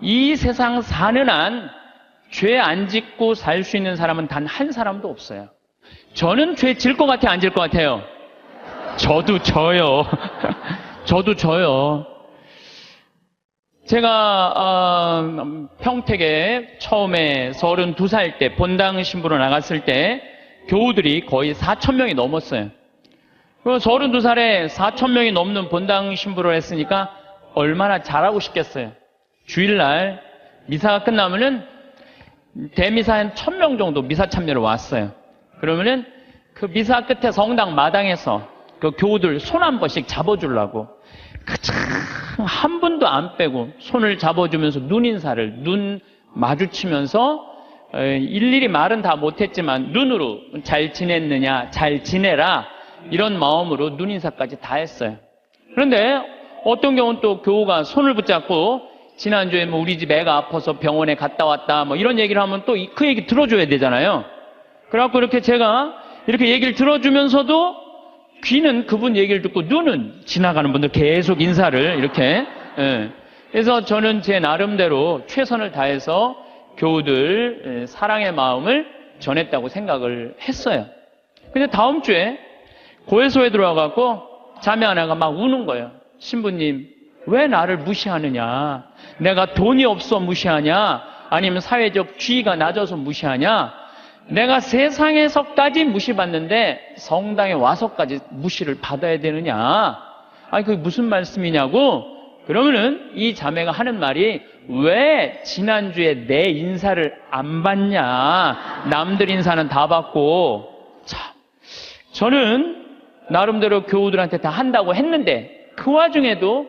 이 세상 사는 한 죄 안 짓고 살 수 있는 사람은 단 한 사람도 없어요. 저는 죄 질 것 같아요? 안 질 것 같아요? 저도 져요. 저도 져요. 제가 평택에 처음에 32살 때 본당 신부로 나갔을 때 교우들이 거의 4,000명이 넘었어요. 32살에 4,000명이 넘는 본당 신부를 했으니까 얼마나 잘하고 싶겠어요. 주일날 미사가 끝나면은 대미사 한 1,000명 정도 미사 참여로 왔어요. 그러면은 그 미사 끝에 성당 마당에서 그 교우들 손 한 번씩 잡아주려고 한 분도 안 빼고 손을 잡아주면서 눈 마주치면서 일일이 말은 다 못했지만 눈으로 잘 지냈느냐, 잘 지내라 이런 마음으로 눈인사까지 다 했어요. 그런데 어떤 경우는 또 교우가 손을 붙잡고 지난주에 뭐 우리 집 애가 아파서 병원에 갔다 왔다 뭐 이런 얘기를 하면 또 그 얘기 들어줘야 되잖아요. 그래갖고 이렇게 제가 이렇게 얘기를 들어주면서도 귀는 그분 얘기를 듣고 눈은 지나가는 분들 계속 인사를 이렇게. 그래서 저는 제 나름대로 최선을 다해서 교우들 사랑의 마음을 전했다고 생각을 했어요. 근데 다음 주에 고해소에 들어와갖고 자매 하나가 막 우는 거예요. 신부님, 왜 나를 무시하느냐? 내가 돈이 없어 무시하냐? 아니면 사회적 지위가 낮아서 무시하냐? 내가 세상에서까지 무시받는데 성당에 와서까지 무시를 받아야 되느냐? 아니 그게 무슨 말씀이냐고? 그러면은 이 자매가 하는 말이 왜 지난주에 내 인사를 안 받냐? 남들 인사는 다 받고. 참, 저는 나름대로 교우들한테 다 한다고 했는데 그 와중에도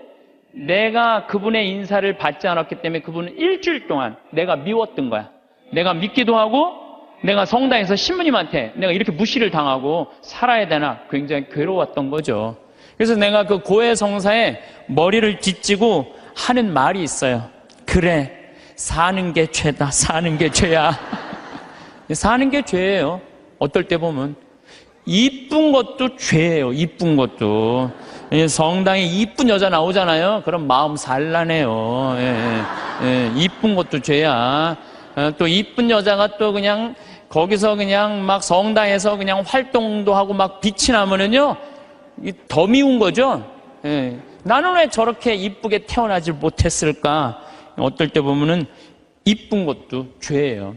내가 그분의 인사를 받지 않았기 때문에 그분은 일주일 동안 내가 미웠던 거야. 내가 믿기도 하고 내가 성당에서 신부님한테 내가 이렇게 무시를 당하고 살아야 되나 굉장히 괴로웠던 거죠. 그래서 내가 그 고해 성사에 머리를 뒤찌고 하는 말이 있어요. 그래, 사는 게 죄다. 사는 게 죄야. 사는 게 죄예요. 어떨 때 보면 이쁜 것도 죄예요. 이쁜 것도. 성당에 이쁜 여자 나오잖아요. 그럼 마음 산란해요. 이쁜 것도 죄야. 또 이쁜 여자가 또 그냥 거기서 그냥 막 성당에서 그냥 활동도 하고 막 빛이 나면은요 더 미운 거죠. 나는 왜 저렇게 이쁘게 태어나질 못했을까? 어떨 때 보면은 이쁜 것도 죄예요.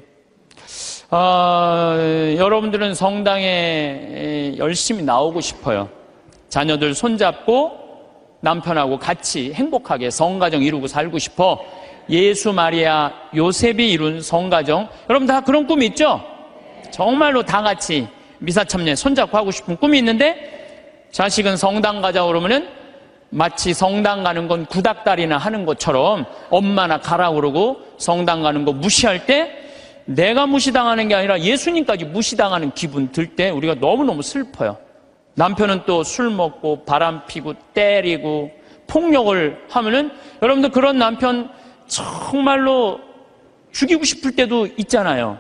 여러분들은 성당에 열심히 나오고 싶어요. 자녀들 손잡고 남편하고 같이 행복하게 성가정 이루고 살고 싶어. 예수, 마리아, 요셉이 이룬 성가정. 여러분 다 그런 꿈이 있죠? 정말로 다 같이 미사 참여 손잡고 하고 싶은 꿈이 있는데 자식은 성당 가자 그러면은 마치 성당 가는 건 구닥다리나 하는 것처럼 엄마나 가라 그러고 성당 가는 거 무시할 때 내가 무시당하는 게 아니라 예수님까지 무시당하는 기분 들 때 우리가 너무너무 슬퍼요. 남편은 또 술 먹고 바람 피고 때리고 폭력을 하면은 여러분들 그런 남편 정말로 죽이고 싶을 때도 있잖아요.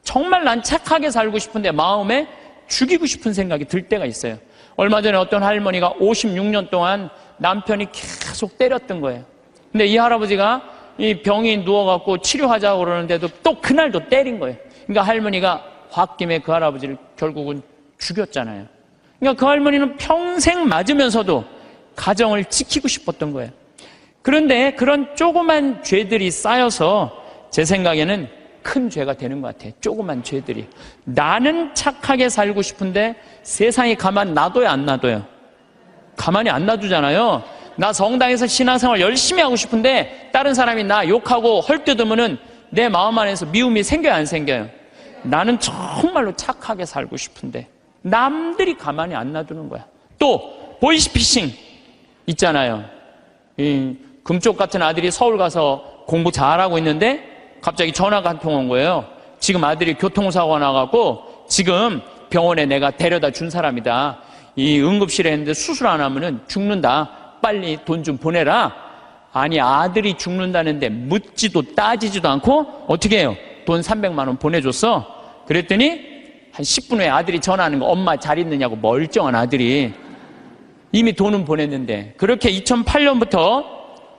정말 난 착하게 살고 싶은데 마음에 죽이고 싶은 생각이 들 때가 있어요. 얼마 전에 어떤 할머니가 56년 동안 남편이 계속 때렸던 거예요. 근데 이 할아버지가 이 병이 누워갖고 치료하자고 그러는데도 또 그날도 때린 거예요. 그러니까 할머니가 홧김에 그 할아버지를 결국은 죽였잖아요. 그러니까 그 할머니는 평생 맞으면서도 가정을 지키고 싶었던 거예요. 그런데 그런 조그만 죄들이 쌓여서 제 생각에는 큰 죄가 되는 것 같아요. 조그만 죄들이. 나는 착하게 살고 싶은데 세상이 가만 놔둬요, 안 놔둬요? 가만히 안 놔두잖아요. 나 성당에서 신앙생활 열심히 하고 싶은데 다른 사람이 나 욕하고 헐뜯으면은 내 마음 안에서 미움이 생겨요, 안 생겨요? 나는 정말로 착하게 살고 싶은데 남들이 가만히 안 놔두는 거야. 또 보이스피싱 있잖아요. 이 금쪽 같은 아들이 서울 가서 공부 잘하고 있는데 갑자기 전화가 한 통 온 거예요. 지금 아들이 교통사고가 나갖고 지금 병원에 내가 데려다 준 사람이다. 이 응급실에 있는데 수술 안 하면은 죽는다. 빨리 돈 좀 보내라. 아니 아들이 죽는다는데 묻지도 따지지도 않고 어떻게 해요? 돈 300만 원 보내줬어. 그랬더니 한 10분 후에 아들이 전화하는 거, 엄마 잘 있느냐고. 멀쩡한 아들이. 이미 돈은 보냈는데. 그렇게 2008년부터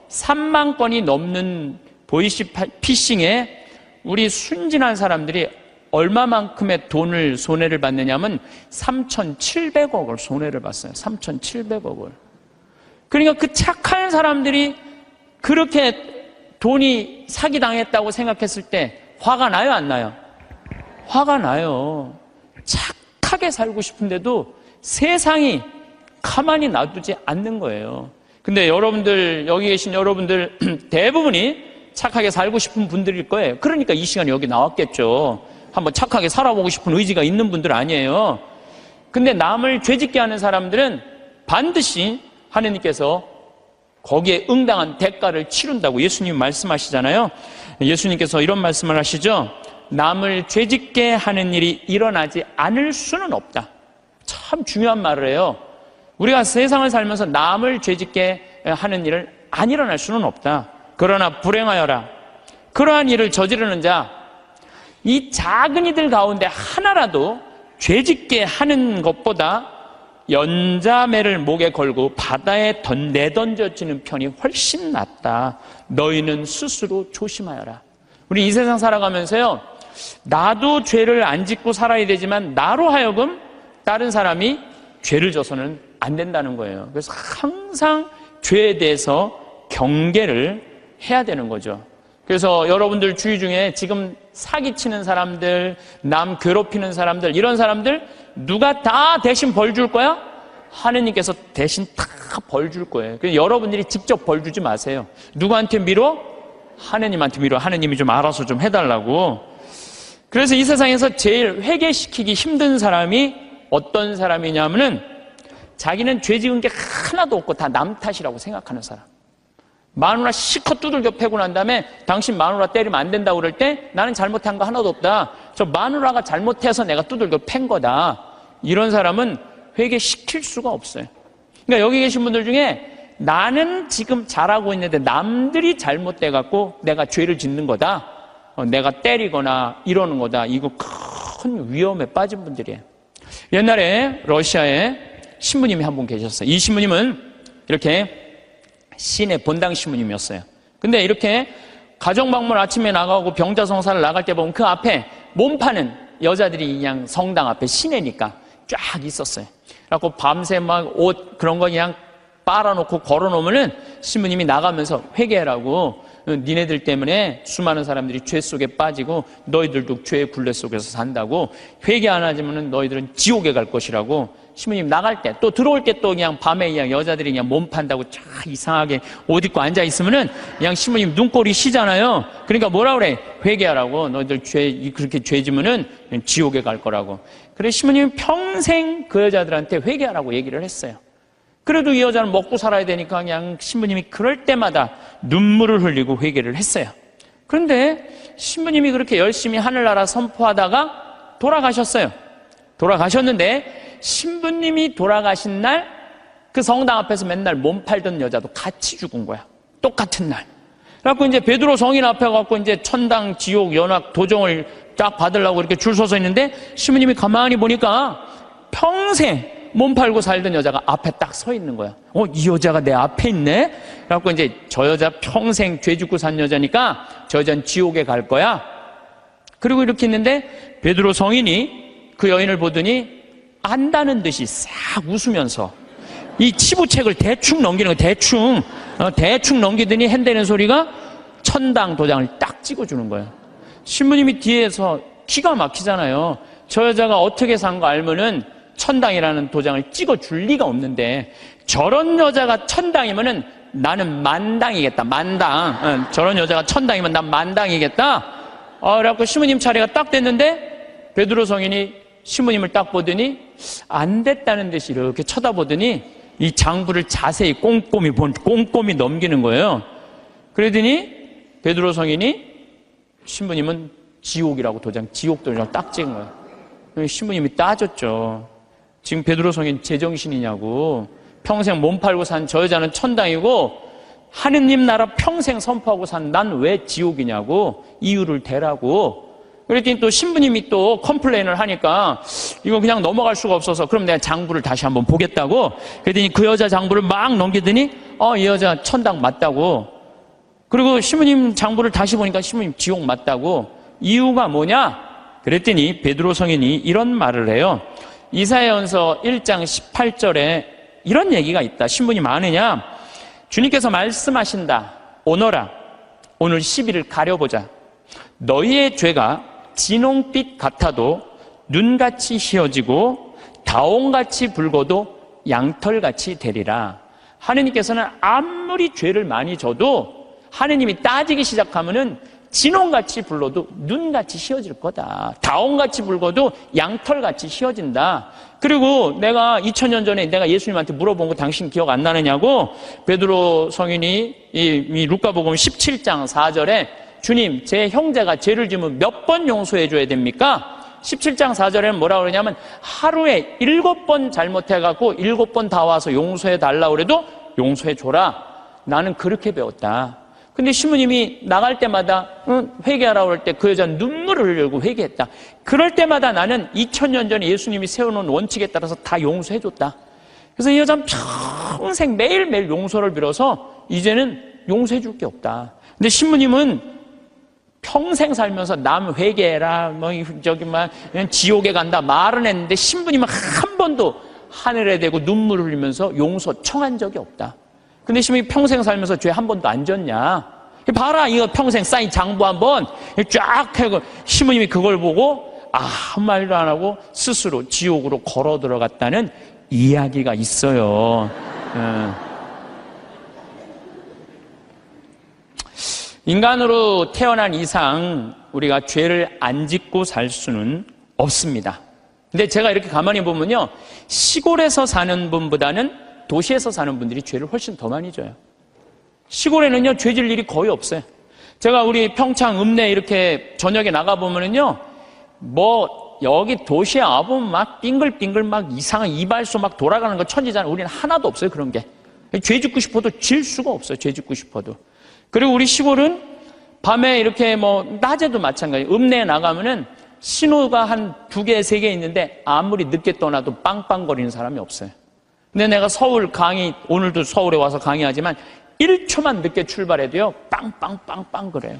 3만 건이 넘는 보이스피싱에 우리 순진한 사람들이 얼마만큼의 돈을 손해를 받느냐면 3,700억을 손해를 봤어요. 3,700억을. 그러니까 그 착한 사람들이 그렇게 돈이 사기당했다고 생각했을 때 화가 나요, 안 나요? 화가 나요. 착하게 살고 싶은데도 세상이 가만히 놔두지 않는 거예요. 근데 여러분들, 여기 계신 여러분들 대부분이 착하게 살고 싶은 분들일 거예요. 그러니까 이 시간에 여기 나왔겠죠. 한번 착하게 살아보고 싶은 의지가 있는 분들 아니에요. 근데 남을 죄짓게 하는 사람들은 반드시 하느님께서 거기에 응당한 대가를 치른다고 예수님 말씀하시잖아요. 예수님께서 이런 말씀을 하시죠. 남을 죄짓게 하는 일이 일어나지 않을 수는 없다. 참 중요한 말을 해요. 우리가 세상을 살면서 남을 죄짓게 하는 일을 안 일어날 수는 없다. 그러나 불행하여라. 그러한 일을 저지르는 자, 이 작은 이들 가운데 하나라도 죄짓게 하는 것보다 연자매를 목에 걸고 바다에 내던져지는 편이 훨씬 낫다. 너희는 스스로 조심하여라. 우리 이 세상 살아가면서요, 나도 죄를 안 짓고 살아야 되지만 나로 하여금 다른 사람이 죄를 져서는 안 된다는 거예요. 그래서 항상 죄에 대해서 경계를 해야 되는 거죠. 그래서 여러분들 주위 중에 지금 사기치는 사람들, 남 괴롭히는 사람들, 이런 사람들 누가 다 대신 벌 줄 거야? 하느님께서 대신 다 벌 줄 거예요. 그래서 여러분들이 직접 벌 주지 마세요. 누구한테 미뤄? 하느님한테 미뤄. 하느님이 좀 알아서 좀 해달라고. 그래서 이 세상에서 제일 회개시키기 힘든 사람이 어떤 사람이냐면은 자기는 죄 지은 게 하나도 없고 다 남 탓이라고 생각하는 사람. 마누라 실컷 두들겨 패고 난 다음에 당신 마누라 때리면 안 된다고 그럴 때 나는 잘못한 거 하나도 없다. 저 마누라가 잘못해서 내가 두들겨 팬 거다. 이런 사람은 회개시킬 수가 없어요. 그러니까 여기 계신 분들 중에 나는 지금 잘하고 있는데 남들이 잘못돼 갖고 내가 죄를 짓는 거다. 내가 때리거나 이러는 거다. 이거 큰 위험에 빠진 분들이에요. 옛날에 러시아에 신부님이 한 분 계셨어요. 이 신부님은 이렇게 시내 본당 신부님이었어요. 근데 이렇게 가정방문 아침에 나가고 병자성사를 나갈 때 보면 그 앞에 몸 파는 여자들이 그냥 성당 앞에 시내니까 쫙 있었어요. 그래갖고 밤새 막 옷 그런 거 그냥 빨아놓고 걸어놓으면은 신부님이 나가면서 회개하라고, 니네들 때문에 수많은 사람들이 죄 속에 빠지고 너희들도 죄의 굴레 속에서 산다고, 회개 안 하지면은 너희들은 지옥에 갈 것이라고. 신부님 나갈 때 또 들어올 때 또 그냥 밤에 그냥 여자들이 그냥 몸 판다고 쫙 이상하게 옷 입고 앉아 있으면은 그냥 신부님 눈꼴이 시잖아요. 그러니까 뭐라 그래? 회개하라고. 너희들 그렇게 죄 지면은 지옥에 갈 거라고. 그래 신부님이 평생 그 여자들한테 회개하라고 얘기를 했어요. 그래도 이 여자는 먹고 살아야 되니까 그냥 신부님이 그럴 때마다 눈물을 흘리고 회개를 했어요. 그런데 신부님이 그렇게 열심히 하늘나라 선포하다가 돌아가셨어요. 돌아가셨는데 신부님이 돌아가신 날 그 성당 앞에서 맨날 몸 팔던 여자도 같이 죽은 거야. 똑같은 날. 그래갖고 이제 베드로 성인 앞에 가고 이제 천당, 지옥, 연악, 도정을 쫙 받으려고 이렇게 줄 서서 있는데 신부님이 가만히 보니까 평생 몸 팔고 살던 여자가 앞에 딱 서 있는 거야. 이 여자가 내 앞에 있네? 그래갖고 이제 저 여자 평생 죄 짓고 산 여자니까 저 여자는 지옥에 갈 거야. 그리고 이렇게 있는데 베드로 성인이 그 여인을 보더니 안다는 듯이 싹 웃으면서 이 치부책을 대충 넘기는 거야. 대충 넘기더니 한다는 소리가 천당 도장을 딱 찍어주는 거예요. 신부님이 뒤에서 기가 막히잖아요. 저 여자가 어떻게 산 거 알면은 천당이라는 도장을 찍어줄 리가 없는데 저런 여자가 천당이면은 나는 만당이겠다. 만당. 저런 여자가 천당이면 난 만당이겠다. 그래갖고 신부님 차례가 딱 됐는데 베드로 성인이 신부님을 딱 보더니 안 됐다는 듯이 이렇게 쳐다보더니 이 장부를 자세히 꼼꼼히 넘기는 거예요. 그러더니 베드로 성인이 신부님은 지옥이라고 지옥 도장을 딱 찍은 거예요. 신부님이 따졌죠. 지금 베드로 성인 제정신이냐고. 평생 몸 팔고 산 저 여자는 천당이고 하느님 나라 평생 선포하고 산 난 왜 지옥이냐고. 이유를 대라고. 그랬더니 또 신부님이 또 컴플레인을 하니까 이거 그냥 넘어갈 수가 없어서 그럼 내가 장부를 다시 한번 보겠다고. 그랬더니 그 여자 장부를 막 넘기더니 이 여자 천당 맞다고. 그리고 신부님 장부를 다시 보니까 신부님 지옥 맞다고. 이유가 뭐냐? 그랬더니 베드로 성인이 이런 말을 해요. 이사야전서 1장 18절에 이런 얘기가 있다. 신부님 아느냐? 주님께서 말씀하신다. 오너라, 오늘 시비를 가려보자. 너희의 죄가 진홍빛 같아도 눈같이 휘어지고 다홍같이 붉어도 양털같이 되리라. 하느님께서는 아무리 죄를 많이 져도 하느님이 따지기 시작하면은 진홍같이 불러도 눈같이 휘어질 거다. 다홍같이 붉어도 양털같이 휘어진다. 그리고 내가 2000년 전에 내가 예수님한테 물어본 거 당신 기억 안 나느냐고. 베드로 성인이 이 루카복음 17장 4절에 주님, 제 형제가 죄를 지으면 몇 번 용서해 줘야 됩니까? 17장 4절에는 뭐라고 그러냐면 하루에 7번 잘못해갖고 7번 다 와서 용서해 달라고 그래도 용서해 줘라. 나는 그렇게 배웠다. 근데 신부님이 나갈 때마다 회개하라고 할 때 그 여자는 눈물을 흘리고 회개했다. 그럴 때마다 나는 2000년 전에 예수님이 세워놓은 원칙에 따라서 다 용서해줬다. 그래서 이 여자는 평생 매일매일 용서를 빌어서 이제는 용서해줄 게 없다. 근데 신부님은 평생 살면서 남 회개해라, 지옥에 간다 말은 했는데 신부님은 한 번도 하늘에 대고 눈물 흘리면서 용서 청한 적이 없다. 근데 신부님이 평생 살면서 죄 한 번도 안 졌냐? 봐라, 이거 평생 쌓인 장부 한번 쫙 해고 신부님이 그걸 보고 아무 말도 안 하고 스스로 지옥으로 걸어 들어갔다는 이야기가 있어요. 인간으로 태어난 이상 우리가 죄를 안 짓고 살 수는 없습니다. 근데 제가 이렇게 가만히 보면요, 시골에서 사는 분보다는 도시에서 사는 분들이 죄를 훨씬 더 많이 져요. 시골에는요, 죄질 일이 거의 없어요. 제가 우리 평창 읍내 이렇게 저녁에 나가보면은요, 여기 도시에 와보면 막 빙글빙글 막 이상한 이발소 막 돌아가는 거 천지잖아요. 우리는 하나도 없어요, 그런 게. 죄 짓고 싶어도 질 수가 없어요, 죄 짓고 싶어도. 그리고 우리 시골은 밤에 이렇게 낮에도 마찬가지예요. 읍내에 나가면은 신호가 한 2개, 3개 있는데 아무리 늦게 떠나도 빵빵거리는 사람이 없어요. 근데 내가 서울 강의, 오늘도 서울에 와서 강의하지만 1초만 늦게 출발해도요, 빵빵빵빵 그래요.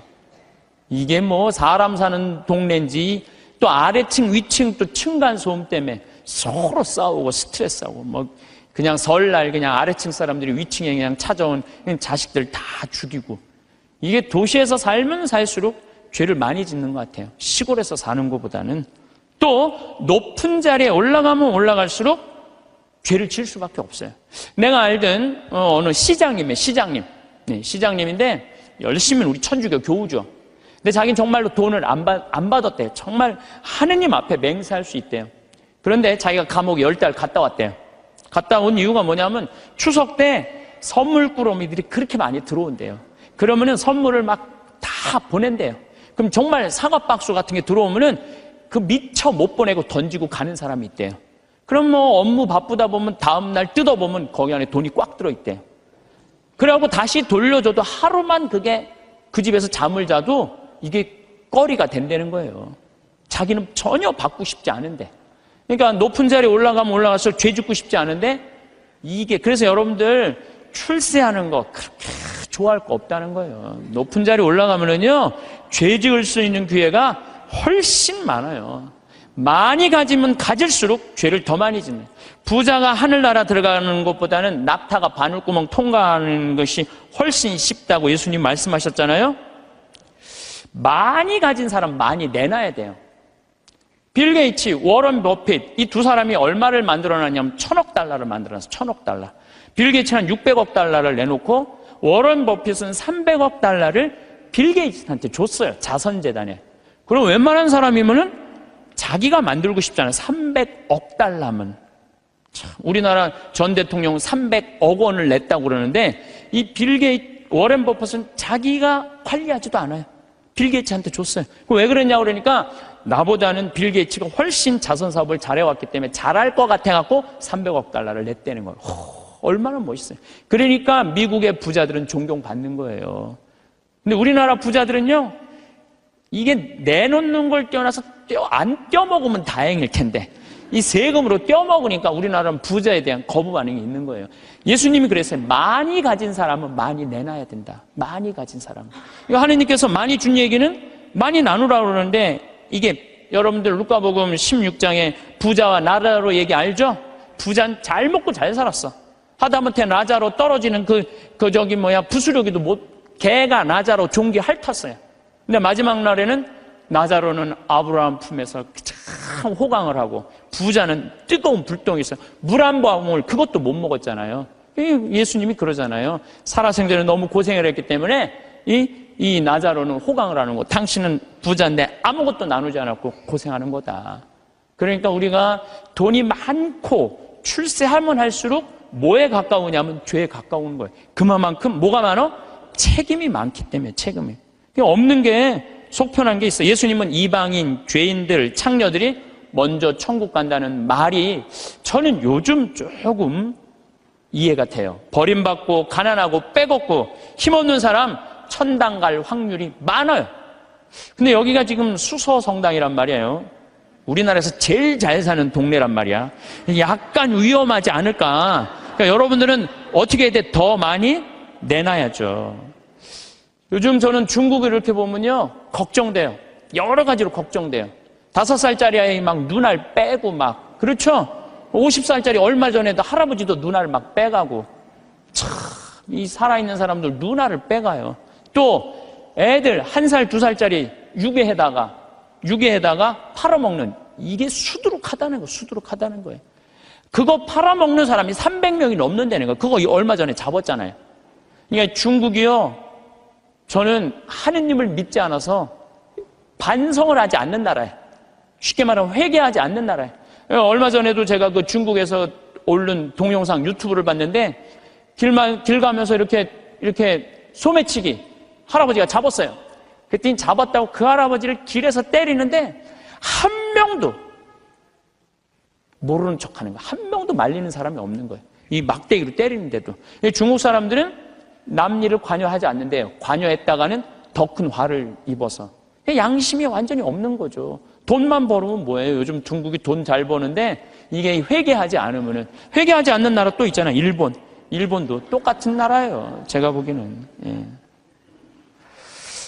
이게 사람 사는 동네인지 또 아래층, 위층 또 층간소음 때문에 서로 싸우고 스트레스하고 그냥 설날 그냥 아래층 사람들이 위층에 그냥 찾아온 자식들 다 죽이고. 이게 도시에서 살면 살수록 죄를 많이 짓는 것 같아요. 시골에서 사는 것보다는. 또 높은 자리에 올라가면 올라갈수록 죄를 지을 수밖에 없어요. 내가 알던 어느 시장님. 네, 시장님인데 열심히 우리 천주교 교우죠. 근데 자기는 정말로 돈을 안 받았대요. 정말 하느님 앞에 맹세할 수 있대요. 그런데 자기가 감옥에 10달 갔다 왔대요. 갔다 온 이유가 뭐냐면 추석 때 선물 꾸러미들이 그렇게 많이 들어온대요. 그러면은 선물을 막 다 보낸대요. 그럼 정말 사과 박스 같은 게 들어오면은 그 미처 못 보내고 던지고 가는 사람이 있대요. 그럼 업무 바쁘다 보면 다음날 뜯어보면 거기 안에 돈이 꽉 들어있대요. 그래갖고 다시 돌려줘도 하루만 그게 그 집에서 잠을 자도 이게 꺼리가 된다는 거예요. 자기는 전혀 받고 싶지 않은데. 그러니까 높은 자리에 올라가면 올라갈수록 죄 짓고 싶지 않은데 그래서 여러분들 출세하는 거 그렇게 좋아할 거 없다는 거예요. 높은 자리에 올라가면은요, 죄 지을 수 있는 기회가 훨씬 많아요. 많이 가지면 가질수록 죄를 더 많이 짓는. 부자가 하늘나라 들어가는 것보다는 낙타가 바늘구멍 통과하는 것이 훨씬 쉽다고 예수님 말씀하셨잖아요. 많이 가진 사람 많이 내놔야 돼요. 빌 게이츠, 워런 버핏 이 두 사람이 얼마를 만들어놨냐면 1000억 달러를 만들어놨어요. 1000억 달러. 빌 게이츠는 600억 달러를 내놓고 워런 버핏은 300억 달러를 빌 게이츠한테 줬어요. 자선재단에. 그럼 웬만한 사람이면은 자기가 만들고 싶잖아요. 300억 달러면. 참, 우리나라 전 대통령 300억 원을 냈다고 그러는데 이 빌 게이츠, 워런 버핏은 자기가 관리하지도 않아요. 빌 게이츠한테 줬어요. 왜 그랬냐고 그러니까 나보다는 빌 게이츠가 훨씬 자선 사업을 잘해왔기 때문에 잘할 것 같아갖고 300억 달러를 냈다는 거예요. 얼마나 멋있어요. 그러니까 미국의 부자들은 존경받는 거예요. 근데 우리나라 부자들은요, 이게 내놓는 걸 떼어놔서 안 떼어먹으면 다행일 텐데 이 세금으로 떼어먹으니까 우리나라는 부자에 대한 거부 반응이 있는 거예요. 예수님이 그랬어요. 많이 가진 사람은 많이 내놔야 된다. 많이 가진 사람은. 하느님께서 많이 준 얘기는 많이 나누라고 그러는데, 이게 여러분들 루카복음 16장에 부자와 나자로 얘기 알죠? 부자는 잘 먹고 잘 살았어. 하다못해 나자로 떨어지는 부스러기도 개가 나자로 종기 핥았어요. 근데 마지막 날에는 나자로는 아브라함 품에서 참 호강을 하고, 부자는 뜨거운 불똥이 있어요. 물 한 방울 그것도 못 먹었잖아요. 예수님이 그러잖아요. 살아생전에 너무 고생을 했기 때문에 이 나자로는 호강을 하는 거. 당신은 부자인데 아무것도 나누지 않았고 고생하는 거다. 그러니까 우리가 돈이 많고 출세하면 할수록 뭐에 가까우냐면 죄에 가까운 거예요. 그만큼 뭐가 많아? 책임이 많기 때문에. 책임이 없는 게 속편한 게 있어요. 예수님은 이방인, 죄인들, 창녀들이 먼저 천국 간다는 말이 저는 요즘 조금 이해가 돼요. 버림받고 가난하고 빼곡고 힘없는 사람 천당 갈 확률이 많아요. 근데 여기가 지금 수서 성당이란 말이에요. 우리나라에서 제일 잘 사는 동네란 말이야. 약간 위험하지 않을까. 그러니까 여러분들은 어떻게 해야 돼? 더 많이 내놔야죠. 요즘 저는 중국을 이렇게 보면요, 걱정돼요. 여러 가지로 걱정돼요. 5살짜리 아이 막 눈알 빼고 막, 그렇죠? 50살짜리 얼마 전에도 할아버지도 눈알 막 빼가고. 참, 이 살아있는 사람들 눈알을 빼가요. 또 애들 1살, 2살짜리 유괴에다가 팔아먹는, 이게 수두룩하다는 거예요. 수두룩하다는 거예요. 그거 팔아먹는 사람이 300명이 넘는다는 거예요. 그거 얼마 전에 잡았잖아요. 그러니까 중국이요, 저는 하느님을 믿지 않아서 반성을 하지 않는 나라예요. 쉽게 말하면 회개하지 않는 나라예요. 얼마 전에도 제가 그 중국에서 올린 동영상 유튜브를 봤는데, 길 가면서 이렇게 소매치기 할아버지가 잡았어요. 그랬더니 잡았다고 그 할아버지를 길에서 때리는데 한 명도 모르는 척하는 거예요. 한 명도 말리는 사람이 없는 거예요. 이 막대기로 때리는데도. 중국 사람들은 남 일을 관여하지 않는데요, 관여했다가는 더 큰 화를 입어서 양심이 완전히 없는 거죠. 돈만 벌으면 뭐예요? 요즘 중국이 돈 잘 버는데 이게 회개하지 않으면은, 회개하지 않는 나라 또 있잖아요. 일본도 똑같은 나라예요. 제가 보기에는. 예.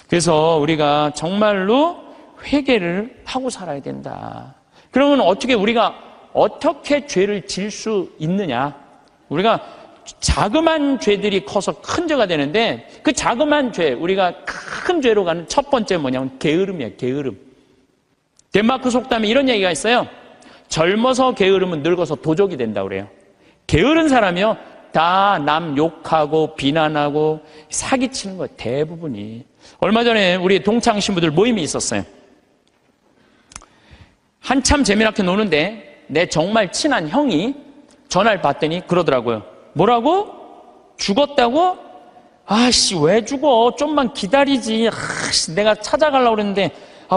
그래서 우리가 정말로 회개를 하고 살아야 된다. 그러면 우리가 어떻게 죄를 질 수 있느냐? 우리가 자그마한 죄들이 커서 큰 죄가 되는데, 그 자그마한 죄, 우리가 큰 죄로 가는 첫 번째 뭐냐면 게으름이에요. 게으름. 덴마크 속담에 이런 얘기가 있어요. 젊어서 게으름은 늙어서 도적이 된다고 그래요. 게으른 사람이요, 다 남 욕하고 비난하고 사기치는 거예요. 대부분이. 얼마 전에 우리 동창 신부들 모임이 있었어요. 한참 재미나게 노는데 내 정말 친한 형이 전화를 받더니 그러더라고요. 뭐라고? 죽었다고? 아씨, 왜 죽어? 좀만 기다리지. 아씨, 내가 찾아가려고 그랬는데,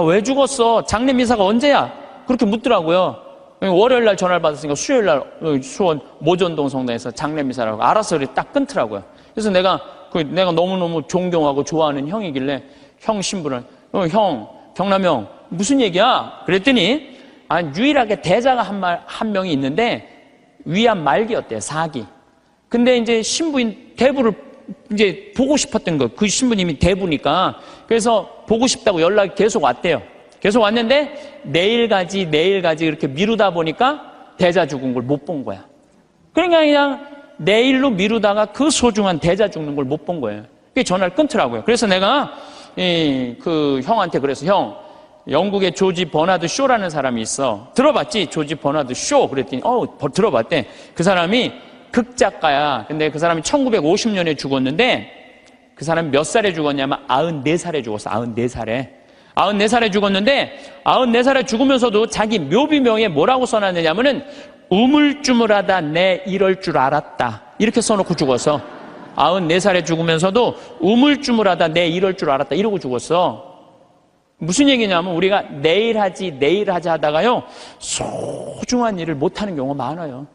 왜 죽었어? 장례 미사가 언제야? 그렇게 묻더라고요. 월요일 날 전화를 받았으니까 수요일 날 수원 모전동 성당에서 장례 미사라고. 알았어. 그래 딱 끊더라고요. 그래서 내가 너무너무 존경하고 좋아하는 형이길래 형 신부를, 형, 경남 형, 무슨 얘기야? 그랬더니, 유일하게 대자가 한 명이 있는데 위암 말기였대요. 4기. 근데 이제 신부인 대부를 이제 보고 싶었던 거. 그 신부님이 대부니까. 그래서 보고 싶다고 연락이 계속 왔대요. 계속 왔는데 내일 가지 이렇게 미루다 보니까 대자 죽은 걸 못 본 거야. 그러니까 그냥 내일로 미루다가 그 소중한 대자 죽는 걸 못 본 거예요. 그게 전화를 끊더라고요. 그래서 내가 그 형한테 그래서, 형, 영국의 조지 버나드 쇼라는 사람이 있어. 들어봤지? 조지 버나드 쇼. 그랬더니 들어봤대. 그 사람이 극작가야. 근데 그 사람이 1950년에 죽었는데, 그 사람이 몇 살에 죽었냐면 94살에 죽었어. 94살에 죽었는데, 94살에 죽으면서도 자기 묘비명에 뭐라고 써놨느냐면은 우물쭈물하다 내 이럴 줄 알았다. 이렇게 써놓고 죽었어. 94살에 죽으면서도 우물쭈물하다 내 이럴 줄 알았다. 이러고 죽었어. 무슨 얘기냐면 우리가 내일 하지 하다가요, 소중한 일을 못하는 경우가 많아요.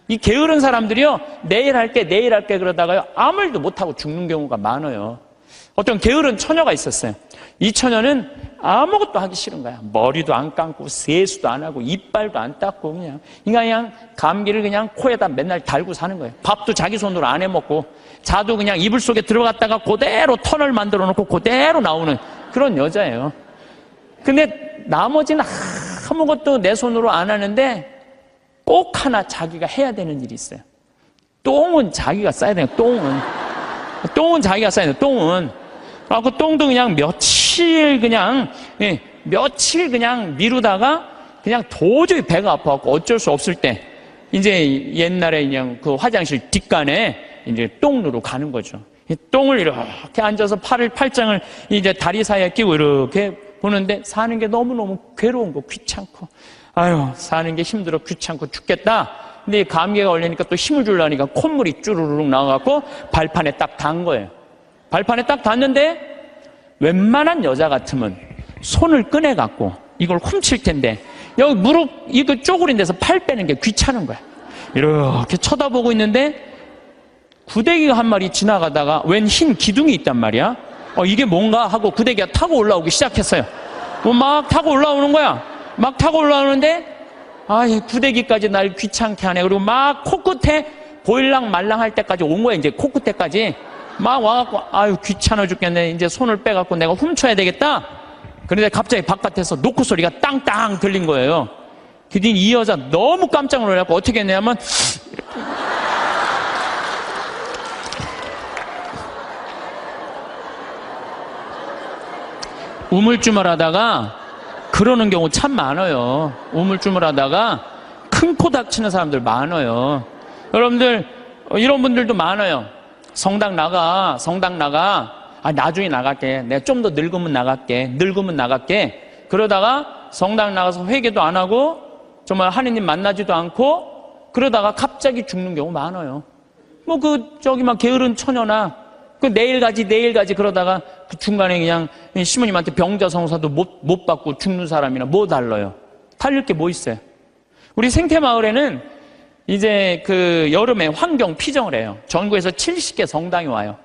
이 게으른 사람들이요, 내일 할게 그러다가요, 아무 일도 못하고 죽는 경우가 많아요. 어떤 게으른 처녀가 있었어요. 이 처녀는 아무것도 하기 싫은 거야. 머리도 안 감고 세수도 안 하고 이빨도 안 닦고 그냥 감기를 그냥 코에다 맨날 달고 사는 거예요. 밥도 자기 손으로 안 해먹고 자도 그냥 이불 속에 들어갔다가 그대로 터널 만들어 놓고 그대로 나오는 그런 여자예요. 근데 나머지는 아무것도 내 손으로 안 하는데 꼭 하나 자기가 해야 되는 일이 있어요. 똥은 자기가 싸야 돼요. 똥은 자기가 싸야 돼요. 똥은. 그 똥도 그냥 며칠 그냥 미루다가 그냥 도저히 배가 아파갖고 어쩔 수 없을 때 이제 옛날에 그냥 그 화장실 뒷간에 이제 똥누로 가는 거죠. 똥을 이렇게 앉아서 팔짱을 이제 다리 사이에 끼고 이렇게 보는데 사는 게 너무너무 괴로운 거, 귀찮고. 아유, 사는 게 힘들어, 귀찮고 죽겠다. 근데 감기가 걸리니까 또 힘을 주려니까 콧물이 쭈루룩 나와갖고 발판에 딱 닿은 거예요. 발판에 딱 닿는데 웬만한 여자 같으면 손을 꺼내갖고 이걸 훔칠 텐데 여기 무릎 이거 쪼그린 데서 팔 빼는 게 귀찮은 거야. 이렇게 쳐다보고 있는데 구데기가 한 마리 지나가다가 웬 흰 기둥이 있단 말이야. 이게 뭔가 하고 구데기가 타고 올라오기 시작했어요. 막 타고 올라오는 거야. 막 타고 올라오는데 구데기까지 날 귀찮게 하네. 그리고 막 코끝에 보일랑 말랑 할 때까지 온 거야. 이제 코끝에까지 막 와갖고 귀찮아 죽겠네. 이제 손을 빼갖고 내가 훔쳐야 되겠다. 그런데 갑자기 바깥에서 노크 소리가 땅땅 들린 거예요. 그뒤 이 여자 너무 깜짝 놀라고 어떻게 했냐면 우물쭈물하다가 그러는 경우 참 많아요. 우물쭈물하다가 큰 코 닥치는 사람들 많아요. 여러분들 이런 분들도 많아요. 성당 나가. 나중에 나갈게. 내가 좀 더 늙으면 나갈게. 그러다가 성당 나가서 회개도 안 하고 정말 하느님 만나지도 않고 그러다가 갑자기 죽는 경우 많아요. 막 게으른 처녀나 내일 가지 그러다가 그 중간에 그냥 시모님한테 병자성사도 못 받고 죽는 사람이나 뭐 달라요? 달릴 게 뭐 있어요? 우리 생태마을에는 이제 그 여름에 환경 피정을 해요. 전국에서 70개 성당이 와요.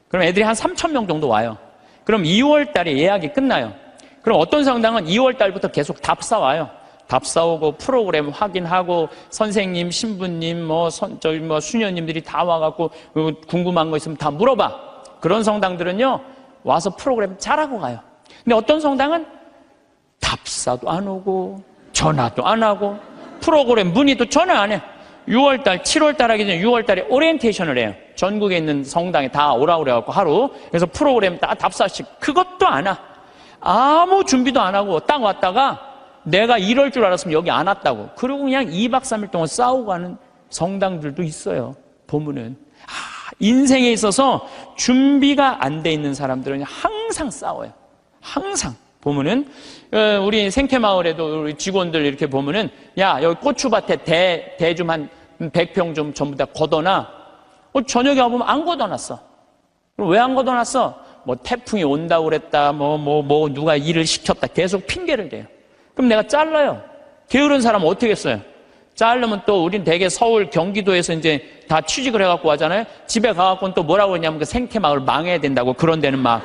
그럼 애들이 한 3,000명 정도 와요. 그럼 2월 달에 예약이 끝나요. 그럼 어떤 성당은 2월 달부터 계속 답사 와요. 답사 오고 프로그램 확인하고 선생님, 신부님, 수녀님들이 다 와갖고 궁금한 거 있으면 다 물어봐. 그런 성당들은요 와서 프로그램 잘하고 가요. 근데 어떤 성당은 답사도 안 오고 전화도 안 하고 프로그램 문의도 전혀 안 해. 6월달, 7월달 하기 전에 6월달에 오리엔테이션을 해요. 전국에 있는 성당에 다 오라 그래갖고 하루. 그래서 프로그램 다 답사식. 그것도 안 와. 아무 준비도 안 하고 딱 왔다가 내가 이럴 줄 알았으면 여기 안 왔다고. 그리고 그냥 2박 3일 동안 싸우고 가는 성당들도 있어요. 보면은. 인생에 있어서 준비가 안 돼 있는 사람들은 항상 싸워요. 항상. 보면은 우리 생태마을에도 우리 직원들 이렇게 보면은 야 여기 고추밭에 대 좀 한 100평 좀 전부 다 걷어놔. 저녁에 와보면 안 걷어놨어. 왜 안 걷어놨어? 태풍이 온다고 그랬다. 누가 일을 시켰다. 계속 핑계를 대요. 그럼 내가 잘라요. 게으른 사람은 어떻게 했어요? 자르면 또 우린 대개 서울 경기도에서 이제 다 취직을 해갖고 하잖아요. 집에 가갖고는 또 뭐라고 했냐면 그 생태마을 망해야 된다고 그런 데는 막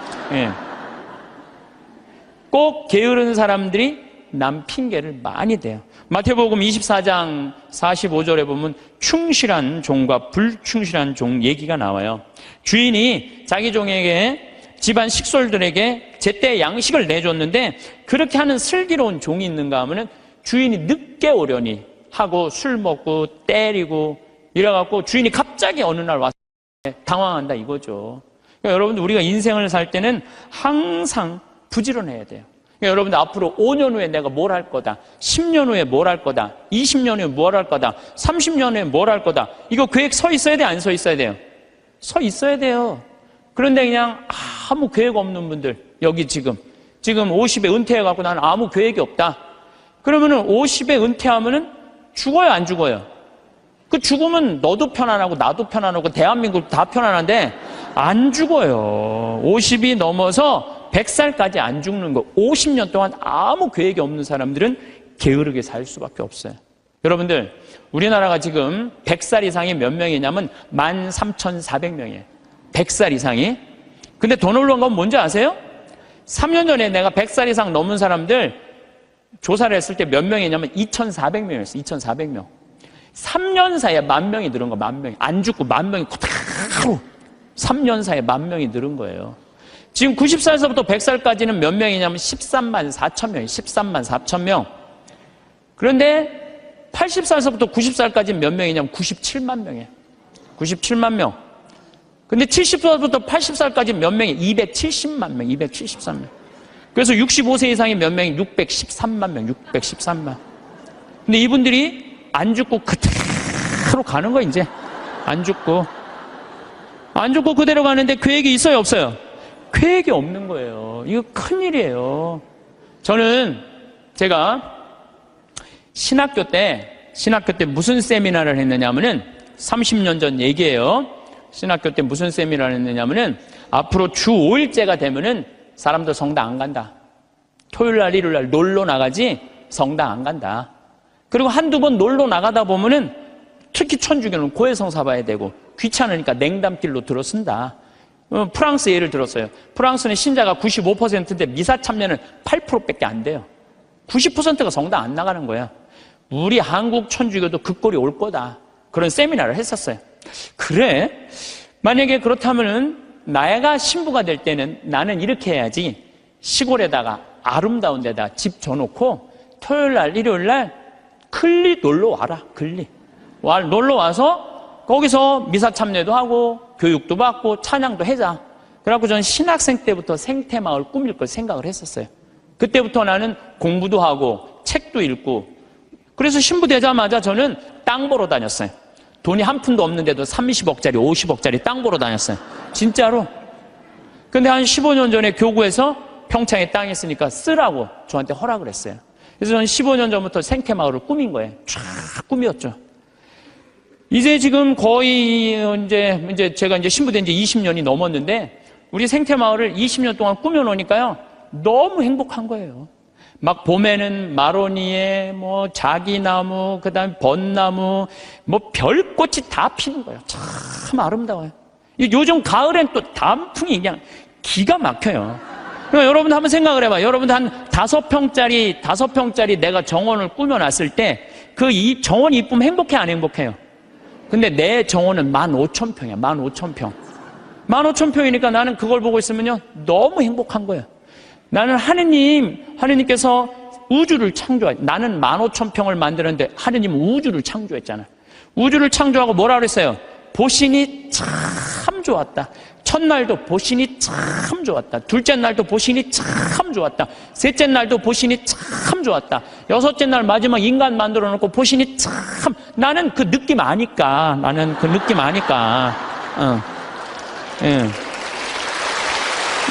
꼭 게으른 사람들이 남 핑계를 많이 대요. 마태복음 24장 45절에 보면 충실한 종과 불충실한 종 얘기가 나와요. 주인이 자기 종에게 집안 식솔들에게 제때 양식을 내줬는데 그렇게 하는 슬기로운 종이 있는가 하면은 주인이 늦게 오려니 하고 술 먹고 때리고 이래갖고 주인이 갑자기 어느 날 와서 당황한다 이거죠. 그러니까 여러분들 우리가 인생을 살 때는 항상 부지런해야 돼요. 그러니까 여러분들 앞으로 5년 후에 내가 뭘 할 거다, 10년 후에 뭘 할 거다, 20년 후에 뭘 할 거다, 30년 후에 뭘 할 거다, 이거 계획 서 있어야 돼, 안 서 있어야 돼요? 서 있어야 돼요. 그런데 그냥 아무 계획 없는 분들, 여기 지금 50에 은퇴해갖고 나는 아무 계획이 없다. 그러면은 50에 은퇴하면은 죽어요, 안 죽어요? 그 죽으면 너도 편안하고 나도 편안하고 대한민국 다 편안한데 안 죽어요. 50이 넘어서 100살까지 안 죽는 거. 50년 동안 아무 계획이 없는 사람들은 게으르게 살 수밖에 없어요. 여러분들 우리나라가 지금 100살 이상이 몇 명이냐면 13,400명이에요. 100살 이상이. 근데 더 놀라운 건 뭔지 아세요? 3년 전에 내가 100살 이상 넘은 사람들 조사를 했을 때 몇 명이냐면 2,400명이었어요. 2,400명. 3년 사이에 10,000명이 늘은 거, 10,000명이. 안 죽고 10,000명이 그대로 3년 사이에 10,000명이 늘은 거예요. 지금 90살에서부터 100살까지는 몇 명이냐면 13만 4천 명이에요. 13만 4천 명. 그런데 80살에서부터 90살까지는 몇 명이냐면 97만 명이에요. 97만 명. 근데 70살부터 80살까지 몇 명이? 270만 명, 273명. 그래서 65세 이상이 몇 명이? 613만 명, 613만. 근데 이분들이 안 죽고 그대로 가는 거야, 이제. 안 죽고 그대로 가는데 계획이 있어요, 없어요? 계획이 없는 거예요. 이거 큰일이에요. 저는 제가 신학교 때 무슨 세미나를 했느냐면은 30년 전 얘기예요. 신학교 때 무슨 세미나를 했느냐면은 앞으로 주 5일째가 되면은 사람들 성당 안 간다. 토요일 날, 일요일 날 놀러 나가지 성당 안 간다. 그리고 한두 번 놀러 나가다 보면은 특히 천주교는 고해성사 봐야 되고 귀찮으니까 냉담길로 들어선다. 프랑스 예를 들었어요. 프랑스는 신자가 95%인데 미사 참여는 8%밖에 안 돼요. 90%가 성당 안 나가는 거야. 우리 한국 천주교도 그 꼴이 올 거다. 그런 세미나를 했었어요. 그래? 만약에 그렇다면은 내가 신부가 될 때는 나는 이렇게 해야지. 시골에다가 아름다운 데다가 집 져놓고 토요일 날, 일요일 날 클리 놀러 와라. 클리. 놀러 와서 거기서 미사 참여도 하고 교육도 받고 찬양도 해자. 그래갖고 저는 신학생 때부터 생태마을 꾸밀 걸 생각을 했었어요. 그때부터 나는 공부도 하고 책도 읽고. 그래서 신부 되자마자 저는 땅 보러 다녔어요. 돈이 한 푼도 없는데도 30억짜리, 50억짜리 땅 보러 다녔어요. 진짜로. 근데 한 15년 전에 교구에서 평창에 땅이 있으니까 쓰라고 저한테 허락을 했어요. 그래서 저는 15년 전부터 생태마을을 꾸민 거예요. 쫙 꾸몄죠. 이제 지금 거의 이제 제가 이제 신부된 지 20년이 넘었는데 우리 생태마을을 20년 동안 꾸며놓으니까요. 너무 행복한 거예요. 막 봄에는 마로니에, 뭐 자기나무, 그다음에 벚나무, 뭐 별꽃이 다 피는 거예요. 참 아름다워요. 요즘 가을엔 또 단풍이 그냥 기가 막혀요. 그러니까 여러분도 한번 생각을 해봐요. 여러분도 한 5평짜리 내가 정원을 꾸며놨을 때 그 이 정원 이쁘면 행복해, 안 행복해요? 근데 내 정원은 15,000평이야. 15,000평. 15,000평이니까 나는 그걸 보고 있으면요 너무 행복한 거예요. 나는 하느님께서 우주를 나는 15,000평을 만드는데 하느님은 우주를 창조했잖아요. 우주를 창조하고 뭐라 그랬어요? 보시니 참 좋았다. 첫날도 보시니 참 좋았다. 둘째 날도 보시니 참 좋았다. 셋째 날도 보시니 참 좋았다. 여섯째 날 마지막 인간 만들어 놓고 보시니 참. 나는 그 느낌 아니까.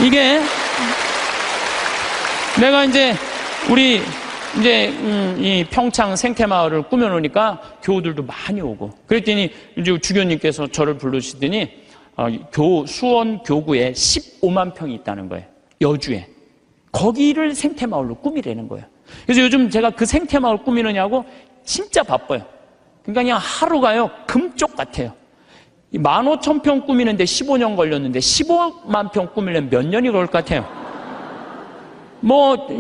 이게 내가 이 평창 생태마을을 꾸며놓으니까 교우들도 많이 오고. 그랬더니 이제 주교님께서 저를 부르시더니 수원 교구에 15만 평이 있다는 거예요. 여주에. 거기를 생태마을로 꾸미라는 거예요. 그래서 요즘 제가 그 생태마을 꾸미느냐고 진짜 바빠요. 그러니까 그냥 하루가요 금쪽 같아요. 15,000평 꾸미는데 15년 걸렸는데 15만 평 꾸미려면 몇 년이 걸릴 것 같아요?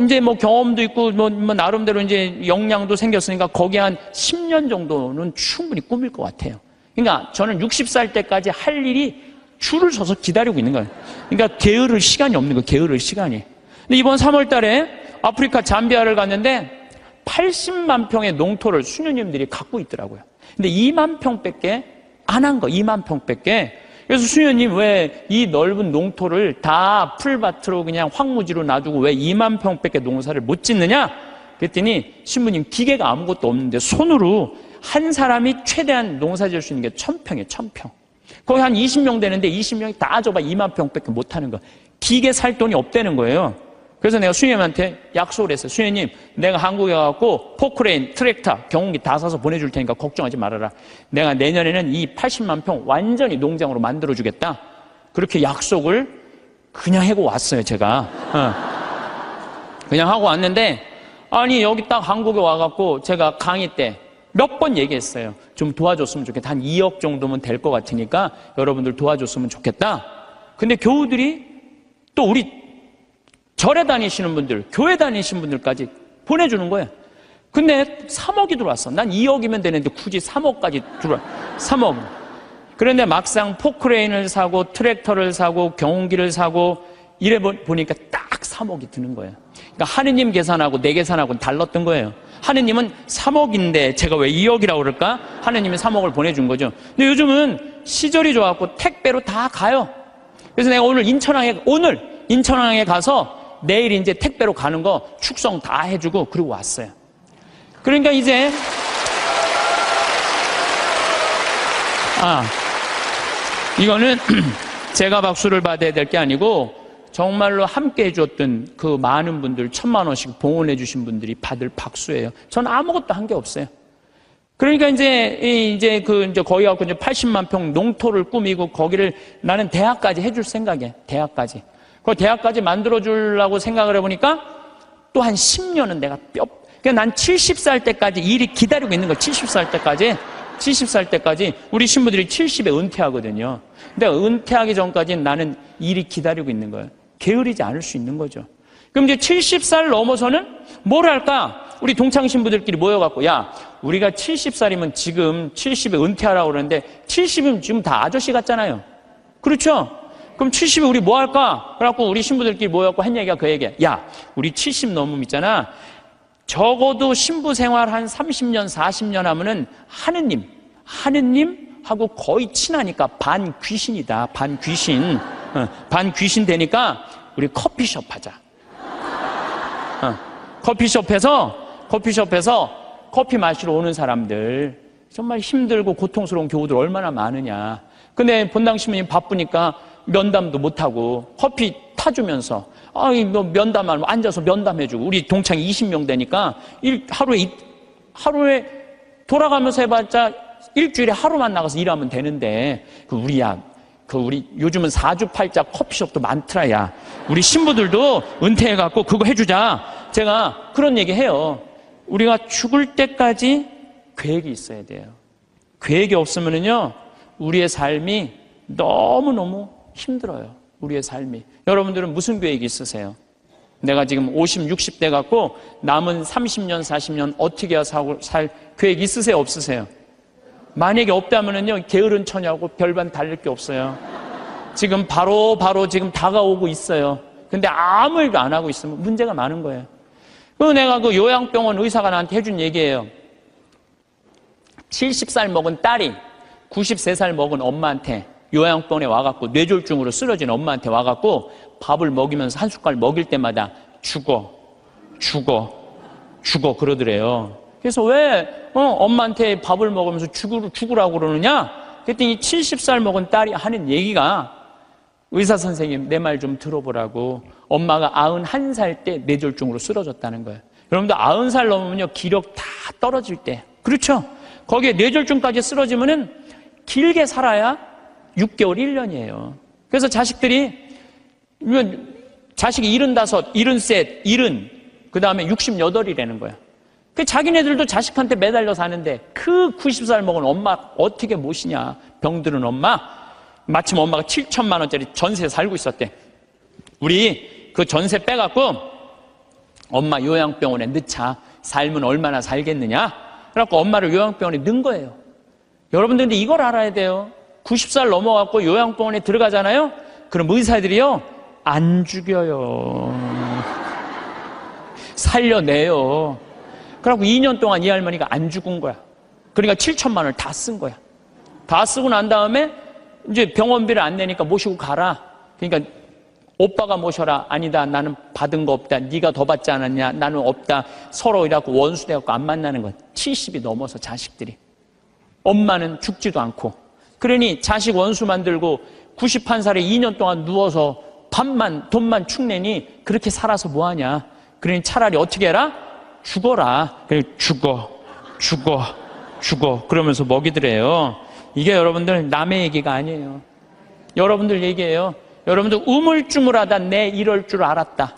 이제 경험도 있고, 나름대로 이제 역량도 생겼으니까 거기에 한 10년 정도는 충분히 꾸밀 것 같아요. 그러니까 저는 60살 때까지 할 일이 줄을 서서 기다리고 있는 거예요. 그러니까 게으를 시간이 없는 거예요. 게으를 시간이. 근데 이번 3월 달에 아프리카 잠비아를 갔는데 80만 평의 농토를 수녀님들이 갖고 있더라고요. 근데 2만 평밖에 안 한 거, 2만 평밖에. 그래서 수녀님 왜 이 넓은 농토를 다 풀밭으로 그냥 황무지로 놔두고 왜 2만 평밖에 농사를 못 짓느냐? 그랬더니 신부님 기계가 아무것도 없는데 손으로 한 사람이 최대한 농사 지을 수 있는 게 1,000평이에요. 1,000평. 거기 한 20명 되는데 20명이 다 줘봐 2만 평밖에 못 하는 거. 기계 살 돈이 없다는 거예요. 그래서 내가 수녀님한테 약속을 했어요. 수녀님, 내가 한국에 가갖고 포크레인, 트랙터, 경운기 다 사서 보내줄 테니까 걱정하지 말아라. 내가 내년에는 이 80만 평 완전히 농장으로 만들어주겠다. 그렇게 약속을 그냥 하고 왔어요, 제가. 그냥 하고 왔는데, 아니, 여기 딱 한국에 와갖고 제가 강의 때 몇 번 얘기했어요. 좀 도와줬으면 좋겠다. 한 2억 정도면 될 것 같으니까 여러분들 도와줬으면 좋겠다. 근데 교우들이 또 우리 절에 다니시는 분들, 교회 다니시는 분들까지 보내주는 거예요. 근데 3억이 들어왔어. 난 2억이면 되는데 굳이 3억까지 들어와. 3억. 그런데 막상 포크레인을 사고 트랙터를 사고 경운기를 사고 이래 보니까 딱 3억이 드는 거예요. 그러니까 하느님 계산하고 내 계산하고는 달랐던 거예요. 하느님은 3억인데 제가 왜 2억이라고 그럴까? 하느님이 3억을 보내준 거죠. 근데 요즘은 시절이 좋았고 택배로 다 가요. 그래서 내가 오늘 인천항에 가서 내일 이제 택배로 가는 거 축성 다 해주고 그리고 왔어요. 그러니까 이제 이거는 제가 박수를 받아야 될 게 아니고 정말로 함께 해줬던 그 많은 분들 1,000만 원씩 봉헌해 주신 분들이 받을 박수예요. 저는 아무것도 한 게 없어요. 그러니까 이제 거기 갖고 이제 80만 평 농토를 꾸미고 거기를 나는 대학까지 해줄 생각이에요. 대학까지. 그 대학까지 만들어 주려고 생각을 해보니까 또 한 10년은 내가 그러니까 난 70살 때까지 일이 기다리고 있는 거예요. 70살 때까지 우리 신부들이 70에 은퇴하거든요. 근데 은퇴하기 전까지는 나는 일이 기다리고 있는 거예요. 게으르지 않을 수 있는 거죠. 그럼 이제 70살 넘어서는 뭘 할까? 우리 동창 신부들끼리 모여갖고 야, 우리가 70살이면 지금 70에 은퇴하라고 그러는데 70이면 지금 다 아저씨 같잖아요. 그렇죠? 그럼 70에 우리 뭐 할까? 그래갖고 우리 신부들끼리 모여갖고 한 얘기가 그 얘기야. 야, 우리 70 넘으면 있잖아. 적어도 신부 생활 한 30년, 40년 하면은 하느님하고 거의 친하니까 반귀신이다. 반귀신. 반귀신 되니까 우리 커피숍 하자. 커피숍에서 커피 마시러 오는 사람들, 정말 힘들고 고통스러운 교우들 얼마나 많으냐. 근데 본당 신부님 바쁘니까 면담도 못하고 커피 타주면서 너 면담하면 앉아서 면담해주고 우리 동창이 20명 되니까 하루에 돌아가면서 해봤자 일주일에 하루만 나가서 일하면 되는데 우리 요즘은 사주팔자 커피숍도 많더라. 야, 우리 신부들도 은퇴해갖고 그거 해주자. 제가 그런 얘기 해요. 우리가 죽을 때까지 계획이 있어야 돼요. 계획이 없으면은요 우리의 삶이 너무너무 힘들어요. 우리의 삶이. 여러분들은 무슨 계획이 있으세요? 내가 지금 50, 60대 갖고 남은 30년, 40년 어떻게 살 계획 있으세요? 없으세요? 만약에 없다면은요 게으른 처냐고 별반 달릴 게 없어요. 지금 바로 지금 다가오고 있어요. 근데 아무 일도 안 하고 있으면 문제가 많은 거예요. 그리고 내가 그 요양병원 의사가 나한테 해준 얘기예요. 70살 먹은 딸이 93살 먹은 엄마한테 요양병원에 와갖고 뇌졸중으로 쓰러진 엄마한테 와갖고 밥을 먹이면서 한 숟갈 먹일 때마다 죽어 그러더래요. 그래서 왜 엄마한테 밥을 먹으면서 죽으라고 그러느냐? 그랬더니 70살 먹은 딸이 하는 얘기가 의사 선생님 내 말 좀 들어보라고. 엄마가 91살 때 뇌졸중으로 쓰러졌다는 거예요. 여러분들 90살 넘으면요 기력 다 떨어질 때. 그렇죠? 거기에 뇌졸중까지 쓰러지면은 길게 살아야 6개월, 1년이에요. 그래서 자식이 75, 73, 70, 그 다음에 68이라는 거야. 그 자기네들도 자식한테 매달려 사는데 그 90살 먹은 엄마 어떻게 모시냐. 병들은 엄마. 마침 엄마가 7천만 원짜리 전세 살고 있었대. 우리 그 전세 빼갖고 엄마 요양병원에 넣자. 살면 얼마나 살겠느냐. 그래갖고 엄마를 요양병원에 넣은 거예요. 여러분들 근데 이걸 알아야 돼요. 90살 넘어갖고 요양병원에 들어가잖아요. 그럼 의사들이요 안 죽여요. 살려내요. 그래갖고 2년 동안 이 할머니가 안 죽은 거야. 그러니까 7천만 원을 다 쓴 거야. 다 쓰고 난 다음에 이제 병원비를 안 내니까 모시고 가라. 그러니까 오빠가 모셔라. 아니다. 나는 받은 거 없다. 네가 더 받지 않았냐. 나는 없다. 서로 이래갖고 원수 돼갖고 안 만나는 거야. 70이 넘어서 자식들이. 엄마는 죽지도 않고. 그러니 자식 원수 만들고 91살에 2년 동안 누워서 돈만 축내니 그렇게 살아서 뭐하냐. 그러니 차라리 어떻게 해라? 죽어라. 그래 죽어 그러면서 먹이더래요. 이게 여러분들 남의 얘기가 아니에요. 여러분들 얘기예요. 여러분들 우물쭈물하다 내 이럴 줄 알았다.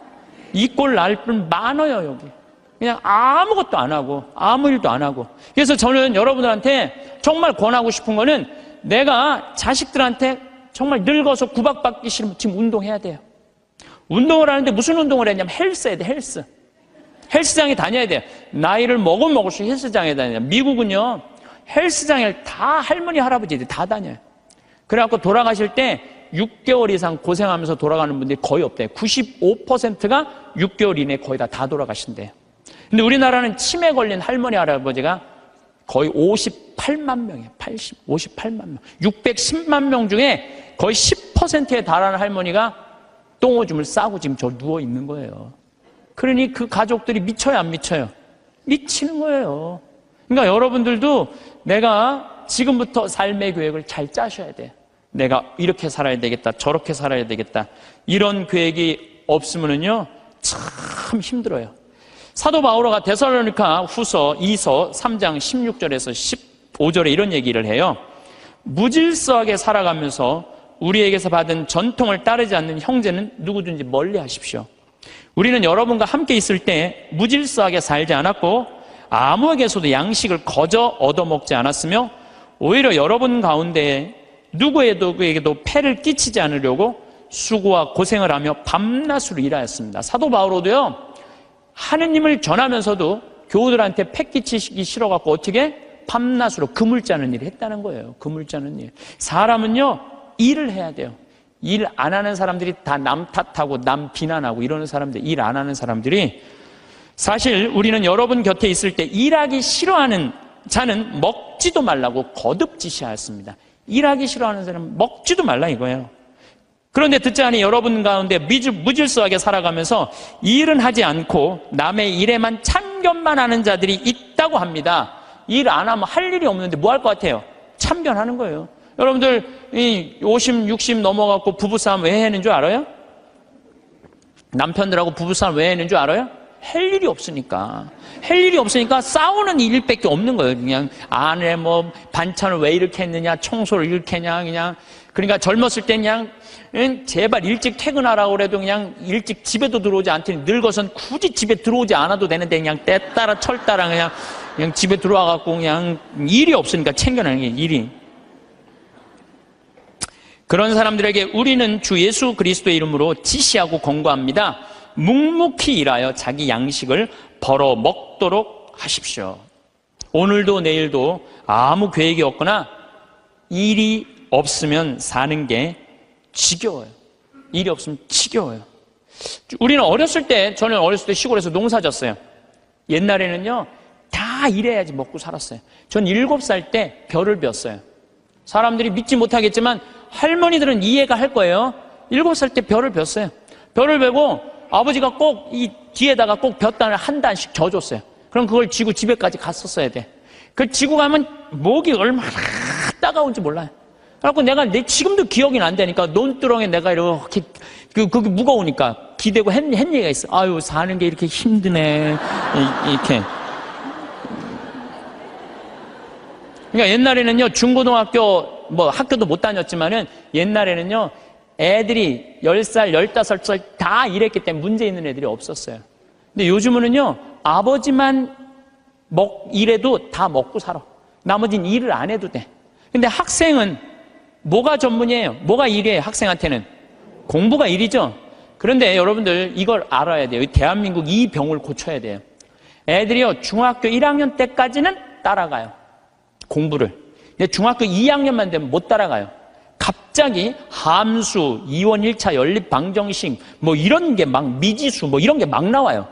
이 꼴 날 분 많아요. 여기 그냥 아무것도 안 하고 아무 일도 안 하고. 그래서 저는 여러분들한테 정말 권하고 싶은 거는 내가 자식들한테 정말 늙어서 구박받기 싫으면 지금 운동해야 돼요. 운동을 하는데 무슨 운동을 했냐면 헬스 해야 돼, 헬스. 헬스장에 다녀야 돼요. 나이를 먹으면 먹을수록 헬스장에 다녀요. 미국은요, 헬스장에 다 할머니, 할아버지들이 다 다녀요. 그래갖고 돌아가실 때 6개월 이상 고생하면서 돌아가는 분들이 거의 없대요. 95%가 6개월 이내에 거의 다 돌아가신대요. 근데 우리나라는 치매 걸린 할머니, 할아버지가 거의 58만 명이에요. 58만 명. 610만 명 중에 거의 10%에 달하는 할머니가 똥오줌을 싸고 지금 저 누워 있는 거예요. 그러니 그 가족들이 미쳐요, 안 미쳐요? 미치는 거예요. 그러니까 여러분들도 내가 지금부터 삶의 계획을 잘 짜셔야 돼요. 내가 이렇게 살아야 되겠다, 저렇게 살아야 되겠다. 이런 계획이 없으면요, 참 힘들어요. 사도 바오로가 데살로니가 후서 2서 3장 16절에서 15절에 이런 얘기를 해요. 무질서하게 살아가면서 우리에게서 받은 전통을 따르지 않는 형제는 누구든지 멀리 하십시오. 우리는 여러분과 함께 있을 때 무질서하게 살지 않았고 아무에게서도 양식을 거저 얻어먹지 않았으며 오히려 여러분 가운데 누구에게도 폐를 끼치지 않으려고 수고와 고생을 하며 밤낮으로 일하였습니다. 사도 바오로도요, 하느님을 전하면서도 교우들한테 폐 끼치기 싫어갖고 어떻게 밤낮으로 그물 짜는 일을 했다는 거예요. 그물 짜는 일. 사람은요, 일을 해야 돼요. 일 안 하는 사람들이 다 남 탓하고 남 비난하고 이러는 사람들, 일 안 하는 사람들이, 사실 우리는 여러분 곁에 있을 때 일하기 싫어하는 자는 먹지도 말라고 거듭 지시하였습니다. 일하기 싫어하는 사람은 먹지도 말라 이거예요. 그런데 듣지 않니 여러분 가운데 무질서하게 살아가면서 일은 하지 않고 남의 일에만 참견만 하는 자들이 있다고 합니다. 일 안 하면 할 일이 없는데 뭐 할 것 같아요? 참견하는 거예요. 여러분들 50, 60 넘어갖고 부부싸움 왜 하는 줄 알아요? 남편들하고 부부싸움 왜 하는 줄 알아요? 할 일이 없으니까. 할 일이 없으니까 싸우는 일밖에 없는 거예요. 그냥 아내 뭐 반찬을 왜 이렇게 했느냐, 청소를 이렇게 했냐, 그냥. 그러니까 젊었을 때 그냥 제발 일찍 퇴근하라고 그래도 그냥 일찍 집에도 들어오지 않더니 늙어선 굳이 집에 들어오지 않아도 되는데 그냥 때 따라 철 따라 그냥 집에 들어와갖고 그냥 일이 없으니까 챙겨내는 게 일이. 그런 사람들에게 우리는 주 예수 그리스도의 이름으로 지시하고 권고합니다. 묵묵히 일하여 자기 양식을 벌어 먹도록 하십시오. 오늘도 내일도 아무 계획이 없거나 일이 없으면 사는 게 지겨워요. 일이 없으면 지겨워요. 우리는 저는 어렸을 때 시골에서 농사 졌어요. 옛날에는요, 다 일해야지 먹고 살았어요. 전 7살 때 벼를 뱄어요. 사람들이 믿지 못하겠지만 할머니들은 이해가 할 거예요. 7살 때 벼를 뱄어요. 벼를 베고 아버지가 꼭 이 뒤에다가 꼭 볕단을 한 단씩 져줬어요. 그럼 그걸 지고 집에까지 갔었어야 돼. 그걸 지고 가면 목이 얼마나 따가운지 몰라요. 그래갖고 지금도 기억이 안 되니까 논두렁에 내가 이렇게, 그게 무거우니까 기대고 한 얘기가 있어. 아유, 사는 게 이렇게 힘드네. 이렇게. 그러니까 옛날에는요, 중고등학교, 학교도 못 다녔지만은 옛날에는요, 애들이 10살, 15살 다 일했기 때문에 문제 있는 애들이 없었어요. 근데 요즘은요, 아버지만 일해도 다 먹고 살아. 나머지는 일을 안 해도 돼. 근데 학생은 뭐가 전문이에요? 뭐가 일이에요? 학생한테는 공부가 일이죠. 그런데 여러분들 이걸 알아야 돼요. 대한민국 이 병을 고쳐야 돼요. 애들이요, 중학교 1학년 때까지는 따라가요, 공부를. 근데 중학교 2학년만 되면 못 따라가요. 갑자기 함수, 이원 1차 연립 방정식 이런 게 막 미지수 이런 게 막 나와요.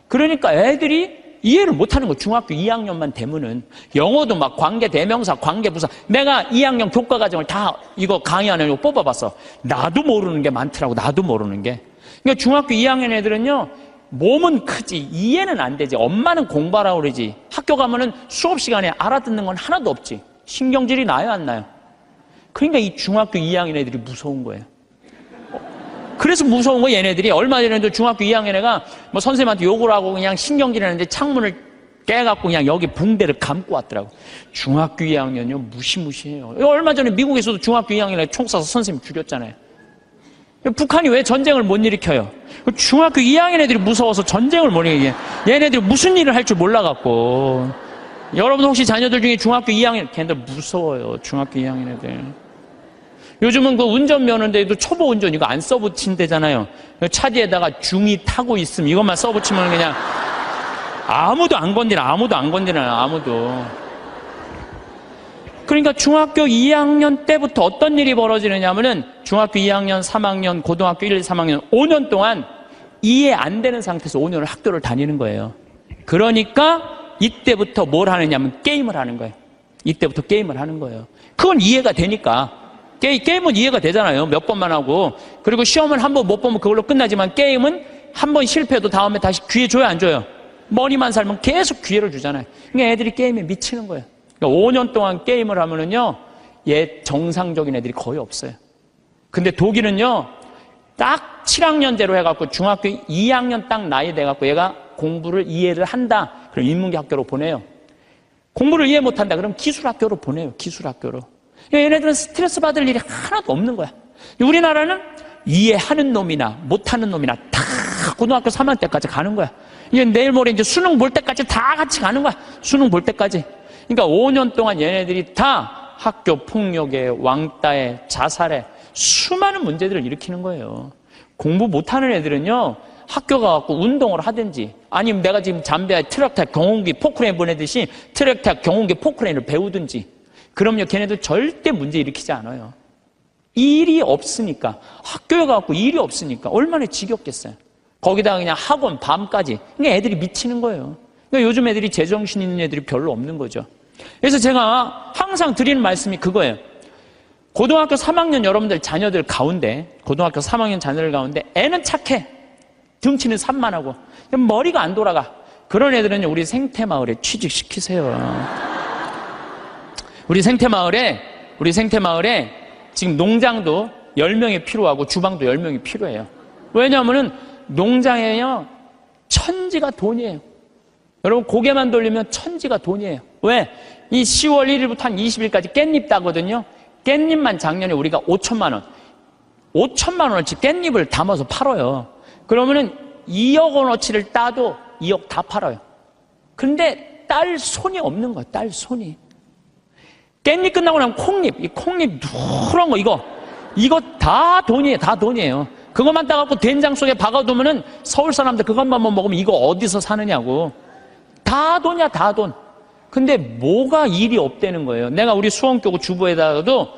그러니까 애들이 이해를 못하는 거. 중학교 2학년만 되면은 영어도 막 관계 대명사, 관계 부사. 내가 2학년 교과 과정을 다 이거 강의하는 거 뽑아봤어. 나도 모르는 게 많더라고. 나도 모르는 게. 그러니까 중학교 2학년 애들은요, 몸은 크지 이해는 안 되지. 엄마는 공부하라고 그러지. 학교 가면은 수업 시간에 알아듣는 건 하나도 없지. 신경질이 나요, 안 나요? 그러니까 이 중학교 2학년 애들이 무서운 거예요. 그래서 무서운 거. 얘네들이 얼마 전에도 중학교 2학년 애가 선생님한테 욕을 하고 그냥 신경질 하는데 창문을 깨갖고 그냥 여기 붕대를 감고 왔더라고. 중학교 2학년이요, 무시무시해요. 얼마 전에 미국에서도 중학교 2학년 애 총 쏴서 선생님 죽였잖아요. 북한이 왜 전쟁을 못 일으켜요? 중학교 2학년 애들이 무서워서 전쟁을 못 일으켜요. 얘네들이 무슨 일을 할 줄 몰라갖고. 여러분 혹시 자녀들 중에 중학교 2학년, 걔네들 무서워요. 중학교 2학년 애들. 요즘은 그 운전면허인데도 초보 운전 이거 안 써붙인대잖아요. 차 뒤에다가 중2 타고 있음 이것만 써붙이면 그냥 아무도 안 건드려요. 아무도. 그러니까 중학교 2학년 때부터 어떤 일이 벌어지느냐면은 중학교 2학년, 3학년, 고등학교 1, 3학년 5년 동안 이해 안 되는 상태에서 5년을 학교를 다니는 거예요. 그러니까 이때부터 뭘 하느냐면 게임을 하는 거예요. 이때부터 게임을 하는 거예요. 그건 이해가 되니까. 게임은 이해가 되잖아요. 몇 번만 하고. 그리고 시험은 한 번 못 보면 그걸로 끝나지만 게임은 한 번 실패해도 다음에 다시 기회 줘요, 안 줘요? 머리만 살면 계속 기회를 주잖아요. 그러니까 애들이 게임에 미치는 거예요. 그러니까 5년 동안 게임을 하면은요, 정상적인 애들이 거의 없어요. 근데 독일은요, 딱 7학년제로 해갖고 중학교 2학년 딱 나이 돼갖고 얘가 공부를 이해를 한다. 그럼 인문계 학교로 보내요. 공부를 이해 못한다. 그럼 기술학교로 보내요. 기술학교로. 얘네들은 스트레스 받을 일이 하나도 없는 거야. 우리나라는 이해하는 놈이나 못하는 놈이나 다 고등학교 3학년 때까지 가는 거야. 이제 내일 모레 이제 수능 볼 때까지 다 같이 가는 거야. 수능 볼 때까지. 그러니까 5년 동안 얘네들이 다 학교 폭력에, 왕따에, 자살에 수많은 문제들을 일으키는 거예요. 공부 못하는 애들은요, 학교 가갖고 운동을 하든지, 아니면 내가 지금 잠비아 트랙터 경운기 포크레인 보내듯이 트랙터 경운기 포크레인을 배우든지, 그럼요, 걔네들 절대 문제 일으키지 않아요. 일이 없으니까, 학교에 가갖고 일이 없으니까 얼마나 지겹겠어요. 거기다가 그냥 학원 밤까지. 그러니까 애들이 미치는 거예요. 그러니까 요즘 애들이 제정신 있는 애들이 별로 없는 거죠. 그래서 제가 항상 드리는 말씀이 그거예요. 고등학교 3학년 여러분들 자녀들 가운데, 고등학교 3학년 자녀들 가운데 애는 착해. 등치는 산만하고 머리가 안 돌아가. 그런 애들은 우리 생태마을에 취직시키세요. 우리 생태마을에 지금 농장도 10명이 필요하고 주방도 10명이 필요해요. 왜냐하면은 농장에요, 천지가 돈이에요. 여러분 고개만 돌리면 천지가 돈이에요. 왜? 이 10월 1일부터 한 20일까지 깻잎 따거든요. 깻잎만 작년에 우리가 5천만 원, 5천만 원어치 깻잎을 담아서 팔아요. 그러면은 2억 원어치를 따도 2억 다 팔아요. 근데 딸 손이 없는 거야. 딸 손이. 깻잎 끝나고 나면 콩잎, 이 콩잎 누런 거 이거 다 돈이에요. 다 돈이에요. 그것만 따갖고 된장 속에 박아두면은 서울 사람들 그것만 먹으면 이거 어디서 사느냐고. 다 돈이야, 다 돈. 근데 뭐가 일이 없다는 거예요. 내가 우리 수원교구 주부에다가도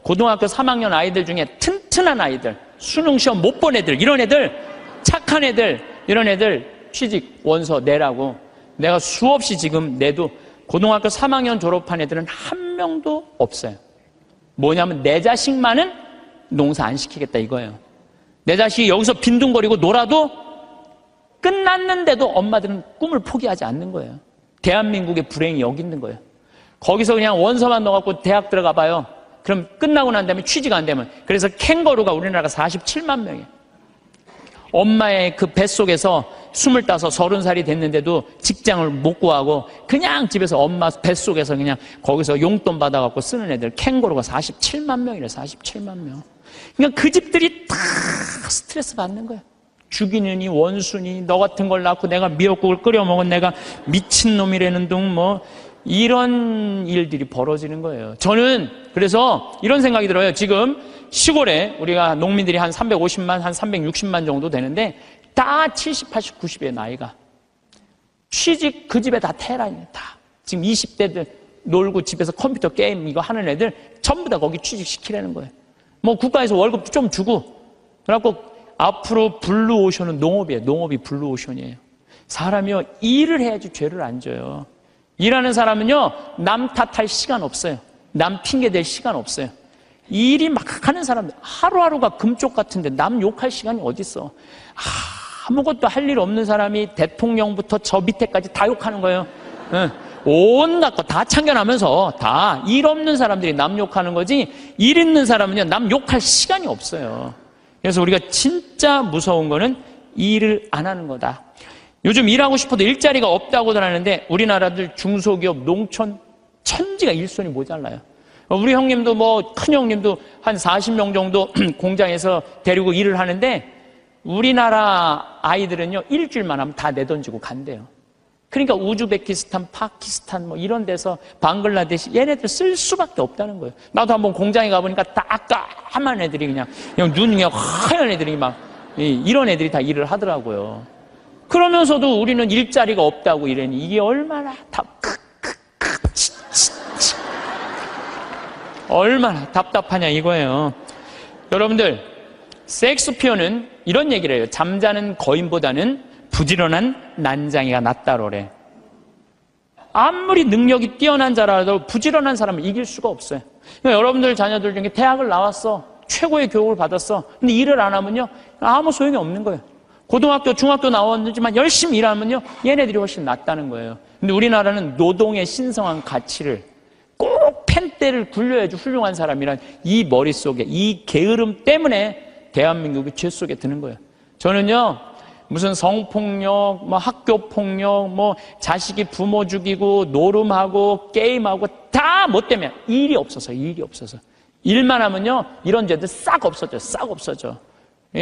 고등학교 3학년 아이들 중에 튼튼한 아이들, 수능 시험 못 본 애들, 이런 애들, 착한 애들, 이런 애들 취직 원서 내라고 내가 수없이 지금 내도 고등학교 3학년 졸업한 애들은 한 명도 없어요. 뭐냐면 내 자식만은 농사 안 시키겠다 이거예요. 내 자식이 여기서 빈둥거리고 놀아도 끝났는데도 엄마들은 꿈을 포기하지 않는 거예요. 대한민국의 불행이 여기 있는 거예요. 거기서 그냥 원서만 넣어갖고 대학 들어가 봐요. 그럼 끝나고 난 다음에 취직 안 되면. 그래서 캥거루가 우리나라가 47만 명이에요. 엄마의 그 뱃속에서 25, 30살이 됐는데도 직장을 못 구하고 그냥 집에서 엄마 뱃속에서 그냥 거기서 용돈 받아갖고 쓰는 애들 캥거루가 47만 명이래. 47만 명. 그러니까 그 집들이 다 스트레스 받는 거예요. 죽이느니 원수니 너 같은 걸 낳고 내가 미역국을 끓여 먹은 내가 미친놈이라는 둥 뭐 이런 일들이 벌어지는 거예요. 저는 그래서 이런 생각이 들어요. 지금 시골에 우리가 농민들이 한 350만, 한 360만 정도 되는데 다 70, 80, 90의 나이가. 취직 그 집에 다 테란이에요. 다. 지금 20대들 놀고 집에서 컴퓨터 게임 이거 하는 애들 전부 다 거기 취직시키라는 거예요. 뭐 국가에서 월급 좀 주고. 그래갖고 앞으로 블루오션은 농업이에요. 농업이 블루오션이에요. 사람이요, 일을 해야지 죄를 안 져요. 일하는 사람은요, 남 탓할 시간 없어요. 남 핑계 댈 시간 없어요. 일이 막 하는 사람들, 하루하루가 금쪽 같은데 남 욕할 시간이 어딨어. 아무것도 할 일 없는 사람이 대통령부터 저 밑에까지 다 욕하는 거예요. 온갖 거 다 참견하면서 다 일 없는 사람들이 남 욕하는 거지, 일 있는 사람은요, 남 욕할 시간이 없어요. 그래서 우리가 진짜 무서운 거는 일을 안 하는 거다. 요즘 일하고 싶어도 일자리가 없다고들 하는데 우리나라들 중소기업, 농촌 천지가 일손이 모자라요. 우리 형님도 뭐 큰 형님도 한 40명 정도 공장에서 데리고 일을 하는데 우리나라 아이들은요 일주일만 하면 다 내던지고 간대요. 그러니까 우즈베키스탄, 파키스탄 뭐 이런 데서 방글라데시 얘네들 쓸 수밖에 없다는 거예요. 나도 한번 공장에 가보니까 다 까만 애들이 그냥 눈 그냥 하얀 애들이 막 이런 애들이 다 일을 하더라고요. 그러면서도 우리는 일자리가 없다고 이러니 이게 얼마나 얼마나 답답하냐 이거예요. 여러분들, 섹스피어는 이런 얘기를 해요. 잠자는 거인보다는 부지런한 난장이가 낫다 그래. 아무리 능력이 뛰어난 자라도 부지런한 사람을 이길 수가 없어요. 그러니까 여러분들 자녀들 중에 대학을 나왔어. 최고의 교육을 받았어. 근데 일을 안 하면요, 아무 소용이 없는 거예요. 고등학교, 중학교 나왔지만 열심히 일하면요, 얘네들이 훨씬 낫다는 거예요. 근데 우리나라는 노동의 신성한 가치를 꼭 펜대를 굴려야지 훌륭한 사람이란 이 머릿속에, 이 게으름 때문에 대한민국이 죄 속에 드는 거예요. 저는요, 무슨 성폭력, 뭐 학교폭력, 뭐 자식이 부모 죽이고, 노름하고, 게임하고, 다 뭐 때문에? 일이 없어서. 일만 하면요, 이런 죄들 싹 없어져.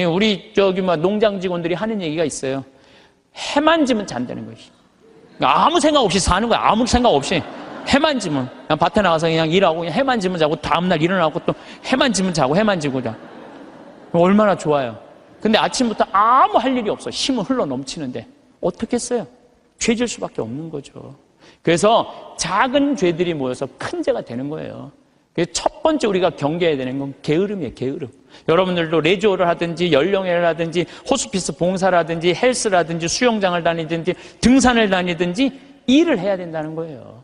우리 농장 직원들이 하는 얘기가 있어요. 해만 지면 잔다는 거예요. 아무 생각 없이 사는 거야. 아무 생각 없이. 해만 지면. 그냥 밭에 나가서 그냥 일하고, 그냥 해만 지면 자고, 다음날 일어나고 또 해만 지면 자고, 해만 지고 자. 얼마나 좋아요. 근데 아침부터 아무 할 일이 없어. 힘은 흘러 넘치는데. 어떻게 했어요? 죄질 수밖에 없는 거죠. 그래서 작은 죄들이 모여서 큰 죄가 되는 거예요. 그래서 첫 번째 우리가 경계해야 되는 건 게으름이에요, 게으름. 여러분들도 레저를 하든지, 연령회를 하든지, 호스피스 봉사라든지, 헬스라든지, 수영장을 다니든지, 등산을 다니든지, 일을 해야 된다는 거예요.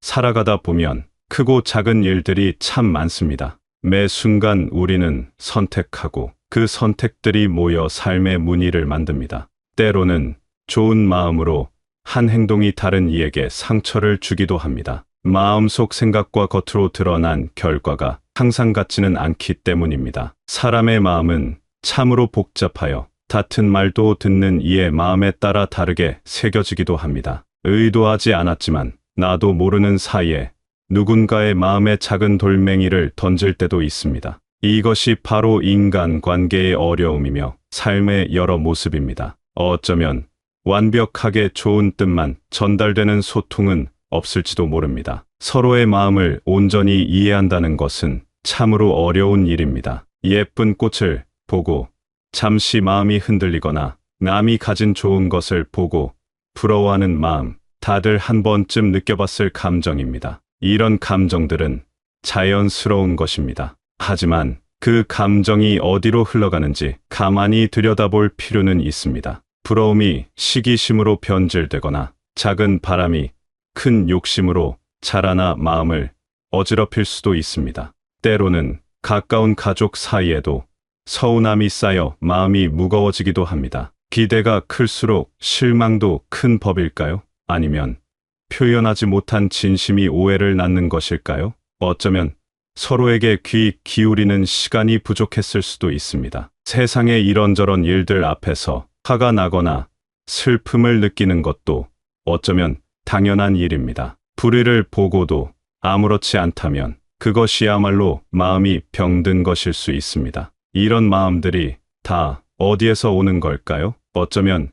살아가다 보면 크고 작은 일들이 참 많습니다. 매 순간 우리는 선택하고 그 선택들이 모여 삶의 무늬를 만듭니다. 때로는 좋은 마음으로 한 행동이 다른 이에게 상처를 주기도 합니다. 마음속 생각과 겉으로 드러난 결과가 항상 같지는 않기 때문입니다. 사람의 마음은 참으로 복잡하여 같은 말도 듣는 이의 마음에 따라 다르게 새겨지기도 합니다. 의도하지 않았지만 나도 모르는 사이에 누군가의 마음에 작은 돌멩이를 던질 때도 있습니다. 이것이 바로 인간관계의 어려움이며 삶의 여러 모습입니다. 어쩌면 완벽하게 좋은 뜻만 전달되는 소통은 없을지도 모릅니다. 서로의 마음을 온전히 이해한다는 것은 참으로 어려운 일입니다. 예쁜 꽃을 보고 잠시 마음이 흔들리거나 남이 가진 좋은 것을 보고 부러워하는 마음, 다들 한 번쯤 느껴봤을 감정입니다. 이런 감정들은 자연스러운 것입니다. 하지만 그 감정이 어디로 흘러가는지 가만히 들여다볼 필요는 있습니다. 부러움이 시기심으로 변질되거나 작은 바람이 큰 욕심으로 자라나 마음을 어지럽힐 수도 있습니다. 때로는 가까운 가족 사이에도 서운함이 쌓여 마음이 무거워지기도 합니다. 기대가 클수록 실망도 큰 법일까요? 아니면 표현하지 못한 진심이 오해를 낳는 것일까요? 어쩌면 서로에게 귀 기울이는 시간이 부족했을 수도 있습니다. 세상의 이런저런 일들 앞에서 화가 나거나 슬픔을 느끼는 것도 어쩌면 당연한 일입니다. 불의를 보고도 아무렇지 않다면 그것이야말로 마음이 병든 것일 수 있습니다. 이런 마음들이 다 어디에서 오는 걸까요? 어쩌면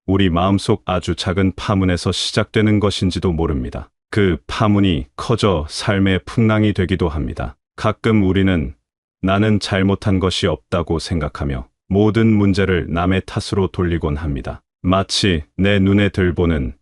우리 마음속 아주 작은 파문에서 시작되는 것인지도 모릅니다. 그 파문이 커져 삶의 풍랑이 되기도 합니다. 가끔 우리는 나는 잘못한 것이 없다고 생각하며 모든 문제를 남의 탓으로 돌리곤 합니다. 마치 내 눈에 들보는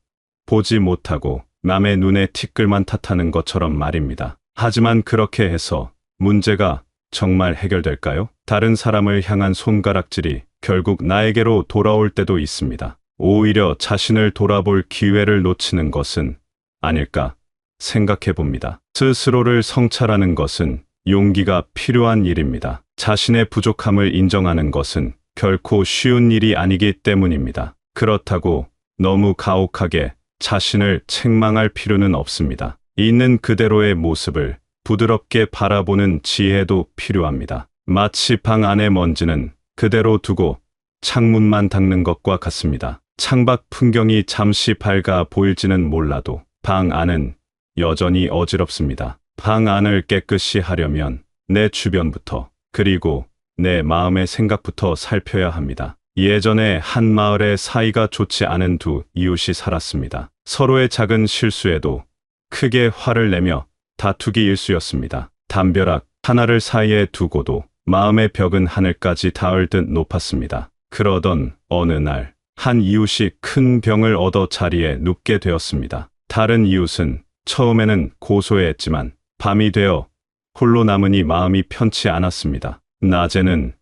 보지 못하고 남의 눈에 티끌만 탓하는 것처럼 말입니다. 하지만 그렇게 해서 문제가 정말 해결될까요? 다른 사람을 향한 손가락질이 결국 나에게로 돌아올 때도 있습니다. 오히려 자신을 돌아볼 기회를 놓치는 것은 아닐까 생각해 봅니다. 스스로를 성찰하는 것은 용기가 필요한 일입니다. 자신의 부족함을 인정하는 것은 결코 쉬운 일이 아니기 때문입니다. 그렇다고 너무 가혹하게 자신을 책망할 필요는 없습니다. 있는 그대로의 모습을 부드럽게 바라보는 지혜도 필요합니다. 마치 방 안의 먼지는 그대로 두고 창문만 닦는 것과 같습니다. 창밖 풍경이 잠시 밝아 보일지는 몰라도 방 안은 여전히 어지럽습니다. 방 안을 깨끗이 하려면 내 주변부터 그리고 내 마음의 생각부터 살펴야 합니다. 예전에 한 마을에 사이가 좋지 않은 두 이웃이 살았습니다. 서로의 작은 실수에도 크게 화를 내며 다투기 일쑤였습니다. 담벼락 하나를 사이에 두고도 마음의 벽은 하늘까지 닿을 듯 높았습니다. 그러던 어느 날 한 이웃이 큰 병을 얻어 자리에 눕게 되었습니다. 다른 이웃은 처음에는 고소해했지만 밤이 되어 홀로 남으니 마음이 편치 않았습니다. 낮에는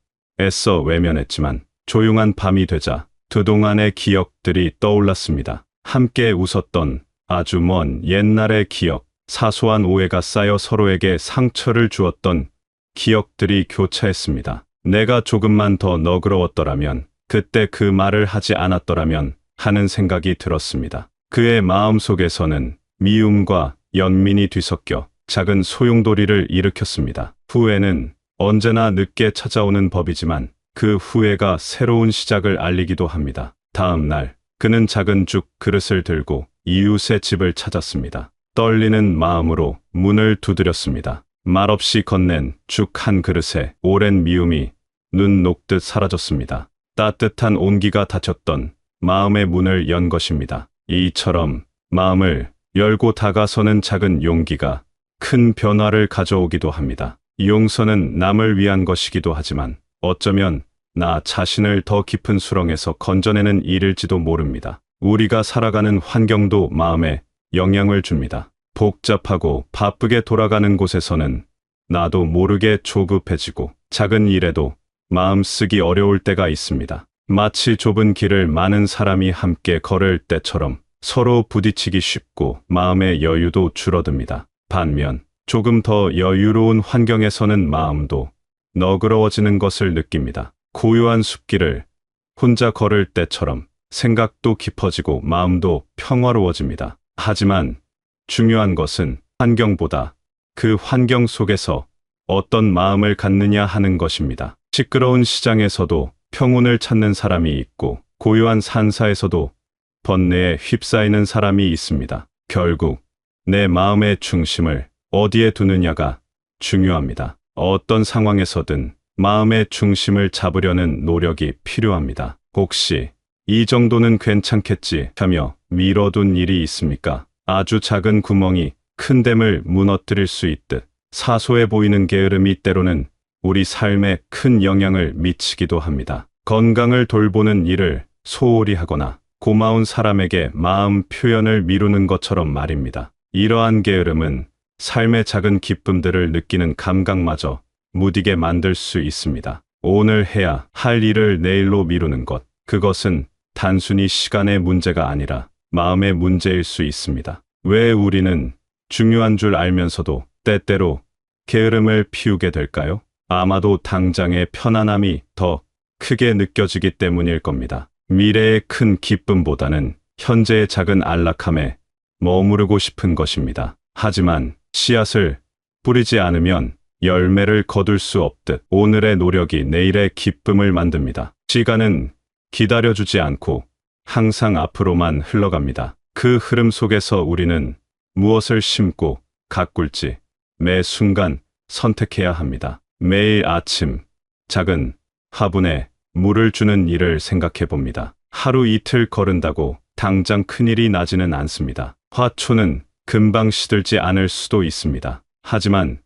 애써 외면했지만 조용한 밤이 되자 그동안의 기억들이 떠올랐습니다. 함께 웃었던 아주 먼 옛날의 기억, 사소한 오해가 쌓여 서로에게 상처를 주었던 기억들이 교차했습니다. 내가 조금만 더 너그러웠더라면, 그때 그 말을 하지 않았더라면 하는 생각이 들었습니다. 그의 마음속에서는 미움과 연민이 뒤섞여 작은 소용돌이를 일으켰습니다. 후회는 언제나 늦게 찾아오는 법이지만 그 후회가 새로운 시작을 알리기도 합니다. 다음 날 그는 작은 죽 그릇을 들고 이웃의 집을 찾았습니다. 떨리는 마음으로 문을 두드렸습니다. 말없이 건넨 죽 한 그릇에 오랜 미움이 눈 녹듯 사라졌습니다. 따뜻한 온기가 닫혔던 마음의 문을 연 것입니다. 이처럼 마음을 열고 다가서는 작은 용기가 큰 변화를 가져오기도 합니다. 용서는 남을 위한 것이기도 하지만 어쩌면 나 자신을 더 깊은 수렁에서 건져내는 일일지도 모릅니다. 우리가 살아가는 환경도 마음에 영향을 줍니다. 복잡하고 바쁘게 돌아가는 곳에서는 나도 모르게 조급해지고 작은 일에도 마음 쓰기 어려울 때가 있습니다. 마치 좁은 길을 많은 사람이 함께 걸을 때처럼 서로 부딪히기 쉽고 마음의 여유도 줄어듭니다. 반면 조금 더 여유로운 환경에서는 마음도 너그러워지는 것을 느낍니다. 고요한 숲길을 혼자 걸을 때처럼 생각도 깊어지고 마음도 평화로워집니다. 하지만 중요한 것은 환경보다 그 환경 속에서 어떤 마음을 갖느냐 하는 것입니다. 시끄러운 시장에서도 평온을 찾는 사람이 있고 고요한 산사에서도 번뇌에 휩싸이는 사람이 있습니다. 결국 내 마음의 중심을 어디에 두느냐가 중요합니다. 어떤 상황에서든 마음의 중심을 잡으려는 노력이 필요합니다. 혹시 이 정도는 괜찮겠지 하며 미뤄둔 일이 있습니까? 아주 작은 구멍이 큰 댐을 무너뜨릴 수 있듯 사소해 보이는 게으름이 때로는 우리 삶에 큰 영향을 미치기도 합니다. 건강을 돌보는 일을 소홀히 하거나 고마운 사람에게 마음 표현을 미루는 것처럼 말입니다. 이러한 게으름은 삶의 작은 기쁨들을 느끼는 감각마저 무디게 만들 수 있습니다. 오늘 해야 할 일을 내일로 미루는 것, 그것은 단순히 시간의 문제가 아니라 마음의 문제일 수 있습니다. 왜 우리는 중요한 줄 알면서도 때때로 게으름을 피우게 될까요? 아마도 당장의 편안함이 더 크게 느껴지기 때문일 겁니다. 미래의 큰 기쁨보다는 현재의 작은 안락함에 머무르고 싶은 것입니다. 하지만 씨앗을 뿌리지 않으면 열매를 거둘 수 없듯 오늘의 노력이 내일의 기쁨을 만듭니다. 시간은 기다려주지 않고 항상 앞으로만 흘러갑니다. 그 흐름 속에서 우리는 무엇을 심고 가꿀지 매 순간 선택해야 합니다. 매일 아침 작은 화분에 물을 주는 일을 생각해 봅니다. 하루 이틀 거른다고 당장 큰일이 나지는 않습니다. 화초는 금방 시들지 않을 수도 있습니다. 하지만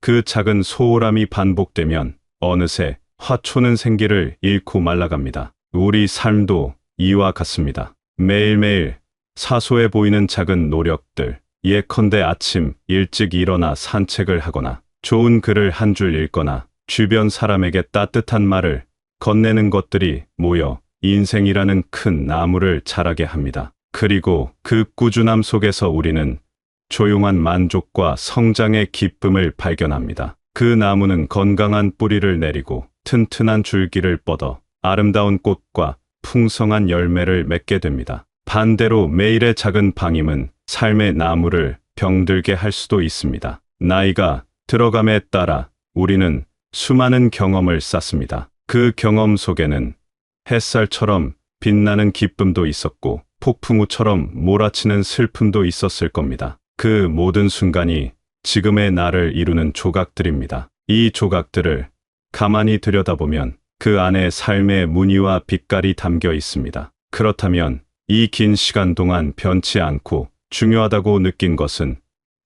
그 작은 소홀함이 반복되면 어느새 화초는 생기를 잃고 말라갑니다. 우리 삶도 이와 같습니다. 매일매일 사소해 보이는 작은 노력들, 예컨대 아침 일찍 일어나 산책을 하거나 좋은 글을 한 줄 읽거나 주변 사람에게 따뜻한 말을 건네는 것들이 모여 인생이라는 큰 나무를 자라게 합니다. 그리고 그 꾸준함 속에서 우리는 조용한 만족과 성장의 기쁨을 발견합니다. 그 나무는 건강한 뿌리를 내리고 튼튼한 줄기를 뻗어 아름다운 꽃과 풍성한 열매를 맺게 됩니다. 반대로 매일의 작은 방임은 삶의 나무를 병들게 할 수도 있습니다. 나이가 들어감에 따라 우리는 수많은 경험을 쌓습니다. 그 경험 속에는 햇살처럼 빛나는 기쁨도 있었고 폭풍우처럼 몰아치는 슬픔도 있었을 겁니다. 그 모든 순간이 지금의 나를 이루는 조각들입니다. 이 조각들을 가만히 들여다보면 그 안에 삶의 무늬와 빛깔이 담겨 있습니다. 그렇다면 이 긴 시간 동안 변치 않고 중요하다고 느낀 것은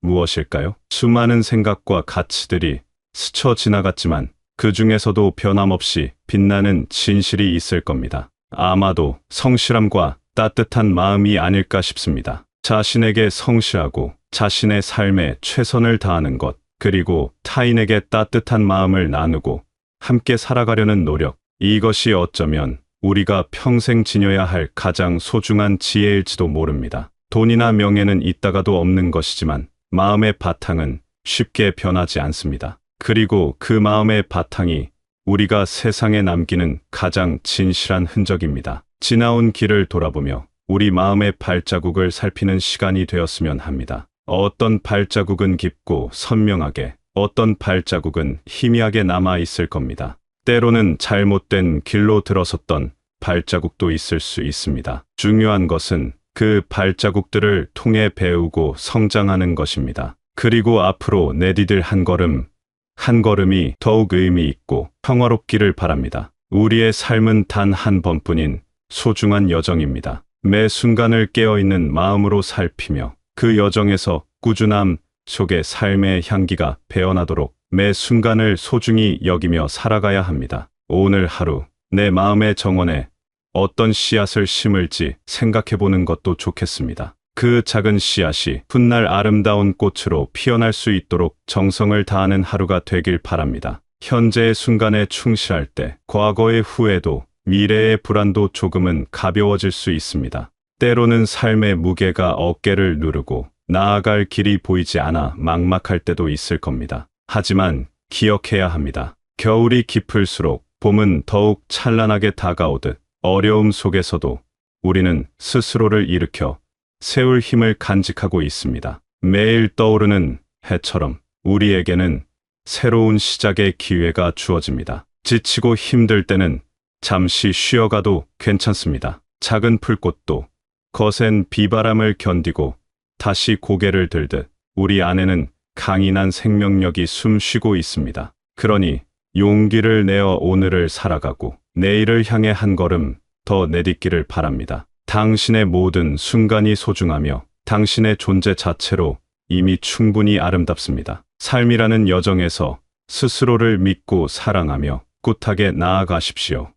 무엇일까요? 수많은 생각과 가치들이 스쳐 지나갔지만 그 중에서도 변함없이 빛나는 진실이 있을 겁니다. 아마도 성실함과 따뜻한 마음이 아닐까 싶습니다. 자신에게 성실하고 자신의 삶에 최선을 다하는 것, 그리고 타인에게 따뜻한 마음을 나누고 함께 살아가려는 노력, 이것이 어쩌면 우리가 평생 지녀야 할 가장 소중한 지혜일지도 모릅니다. 돈이나 명예는 있다가도 없는 것이지만 마음의 바탕은 쉽게 변하지 않습니다. 그리고 그 마음의 바탕이 우리가 세상에 남기는 가장 진실한 흔적입니다. 지나온 길을 돌아보며 우리 마음의 발자국을 살피는 시간이 되었으면 합니다. 어떤 발자국은 깊고 선명하게, 어떤 발자국은 희미하게 남아 있을 겁니다. 때로는 잘못된 길로 들어섰던 발자국도 있을 수 있습니다. 중요한 것은 그 발자국들을 통해 배우고 성장하는 것입니다. 그리고 앞으로 내디딜 한 걸음이 더욱 의미 있고 평화롭기를 바랍니다. 우리의 삶은 단 한 번뿐인 소중한 여정입니다. 매 순간을 깨어있는 마음으로 살피며 그 여정에서 꾸준함 속에 삶의 향기가 배어나도록 매 순간을 소중히 여기며 살아가야 합니다. 오늘 하루 내 마음의 정원에 어떤 씨앗을 심을지 생각해보는 것도 좋겠습니다. 그 작은 씨앗이 훗날 아름다운 꽃으로 피어날 수 있도록 정성을 다하는 하루가 되길 바랍니다. 현재의 순간에 충실할 때 과거의 후회도 미래의 불안도 조금은 가벼워질 수 있습니다. 때로는 삶의 무게가 어깨를 누르고 나아갈 길이 보이지 않아 막막할 때도 있을 겁니다. 하지만 기억해야 합니다. 겨울이 깊을수록 봄은 더욱 찬란하게 다가오듯 어려움 속에서도 우리는 스스로를 일으켜 세울 힘을 간직하고 있습니다. 매일 떠오르는 해처럼 우리에게는 새로운 시작의 기회가 주어집니다. 지치고 힘들 때는 잠시 쉬어가도 괜찮습니다. 작은 풀꽃도 거센 비바람을 견디고 다시 고개를 들듯 우리 안에는 강인한 생명력이 숨쉬고 있습니다. 그러니 용기를 내어 오늘을 살아가고 내일을 향해 한 걸음 더 내딛기를 바랍니다. 당신의 모든 순간이 소중하며 당신의 존재 자체로 이미 충분히 아름답습니다. 삶이라는 여정에서 스스로를 믿고 사랑하며 꿋하게 나아가십시오.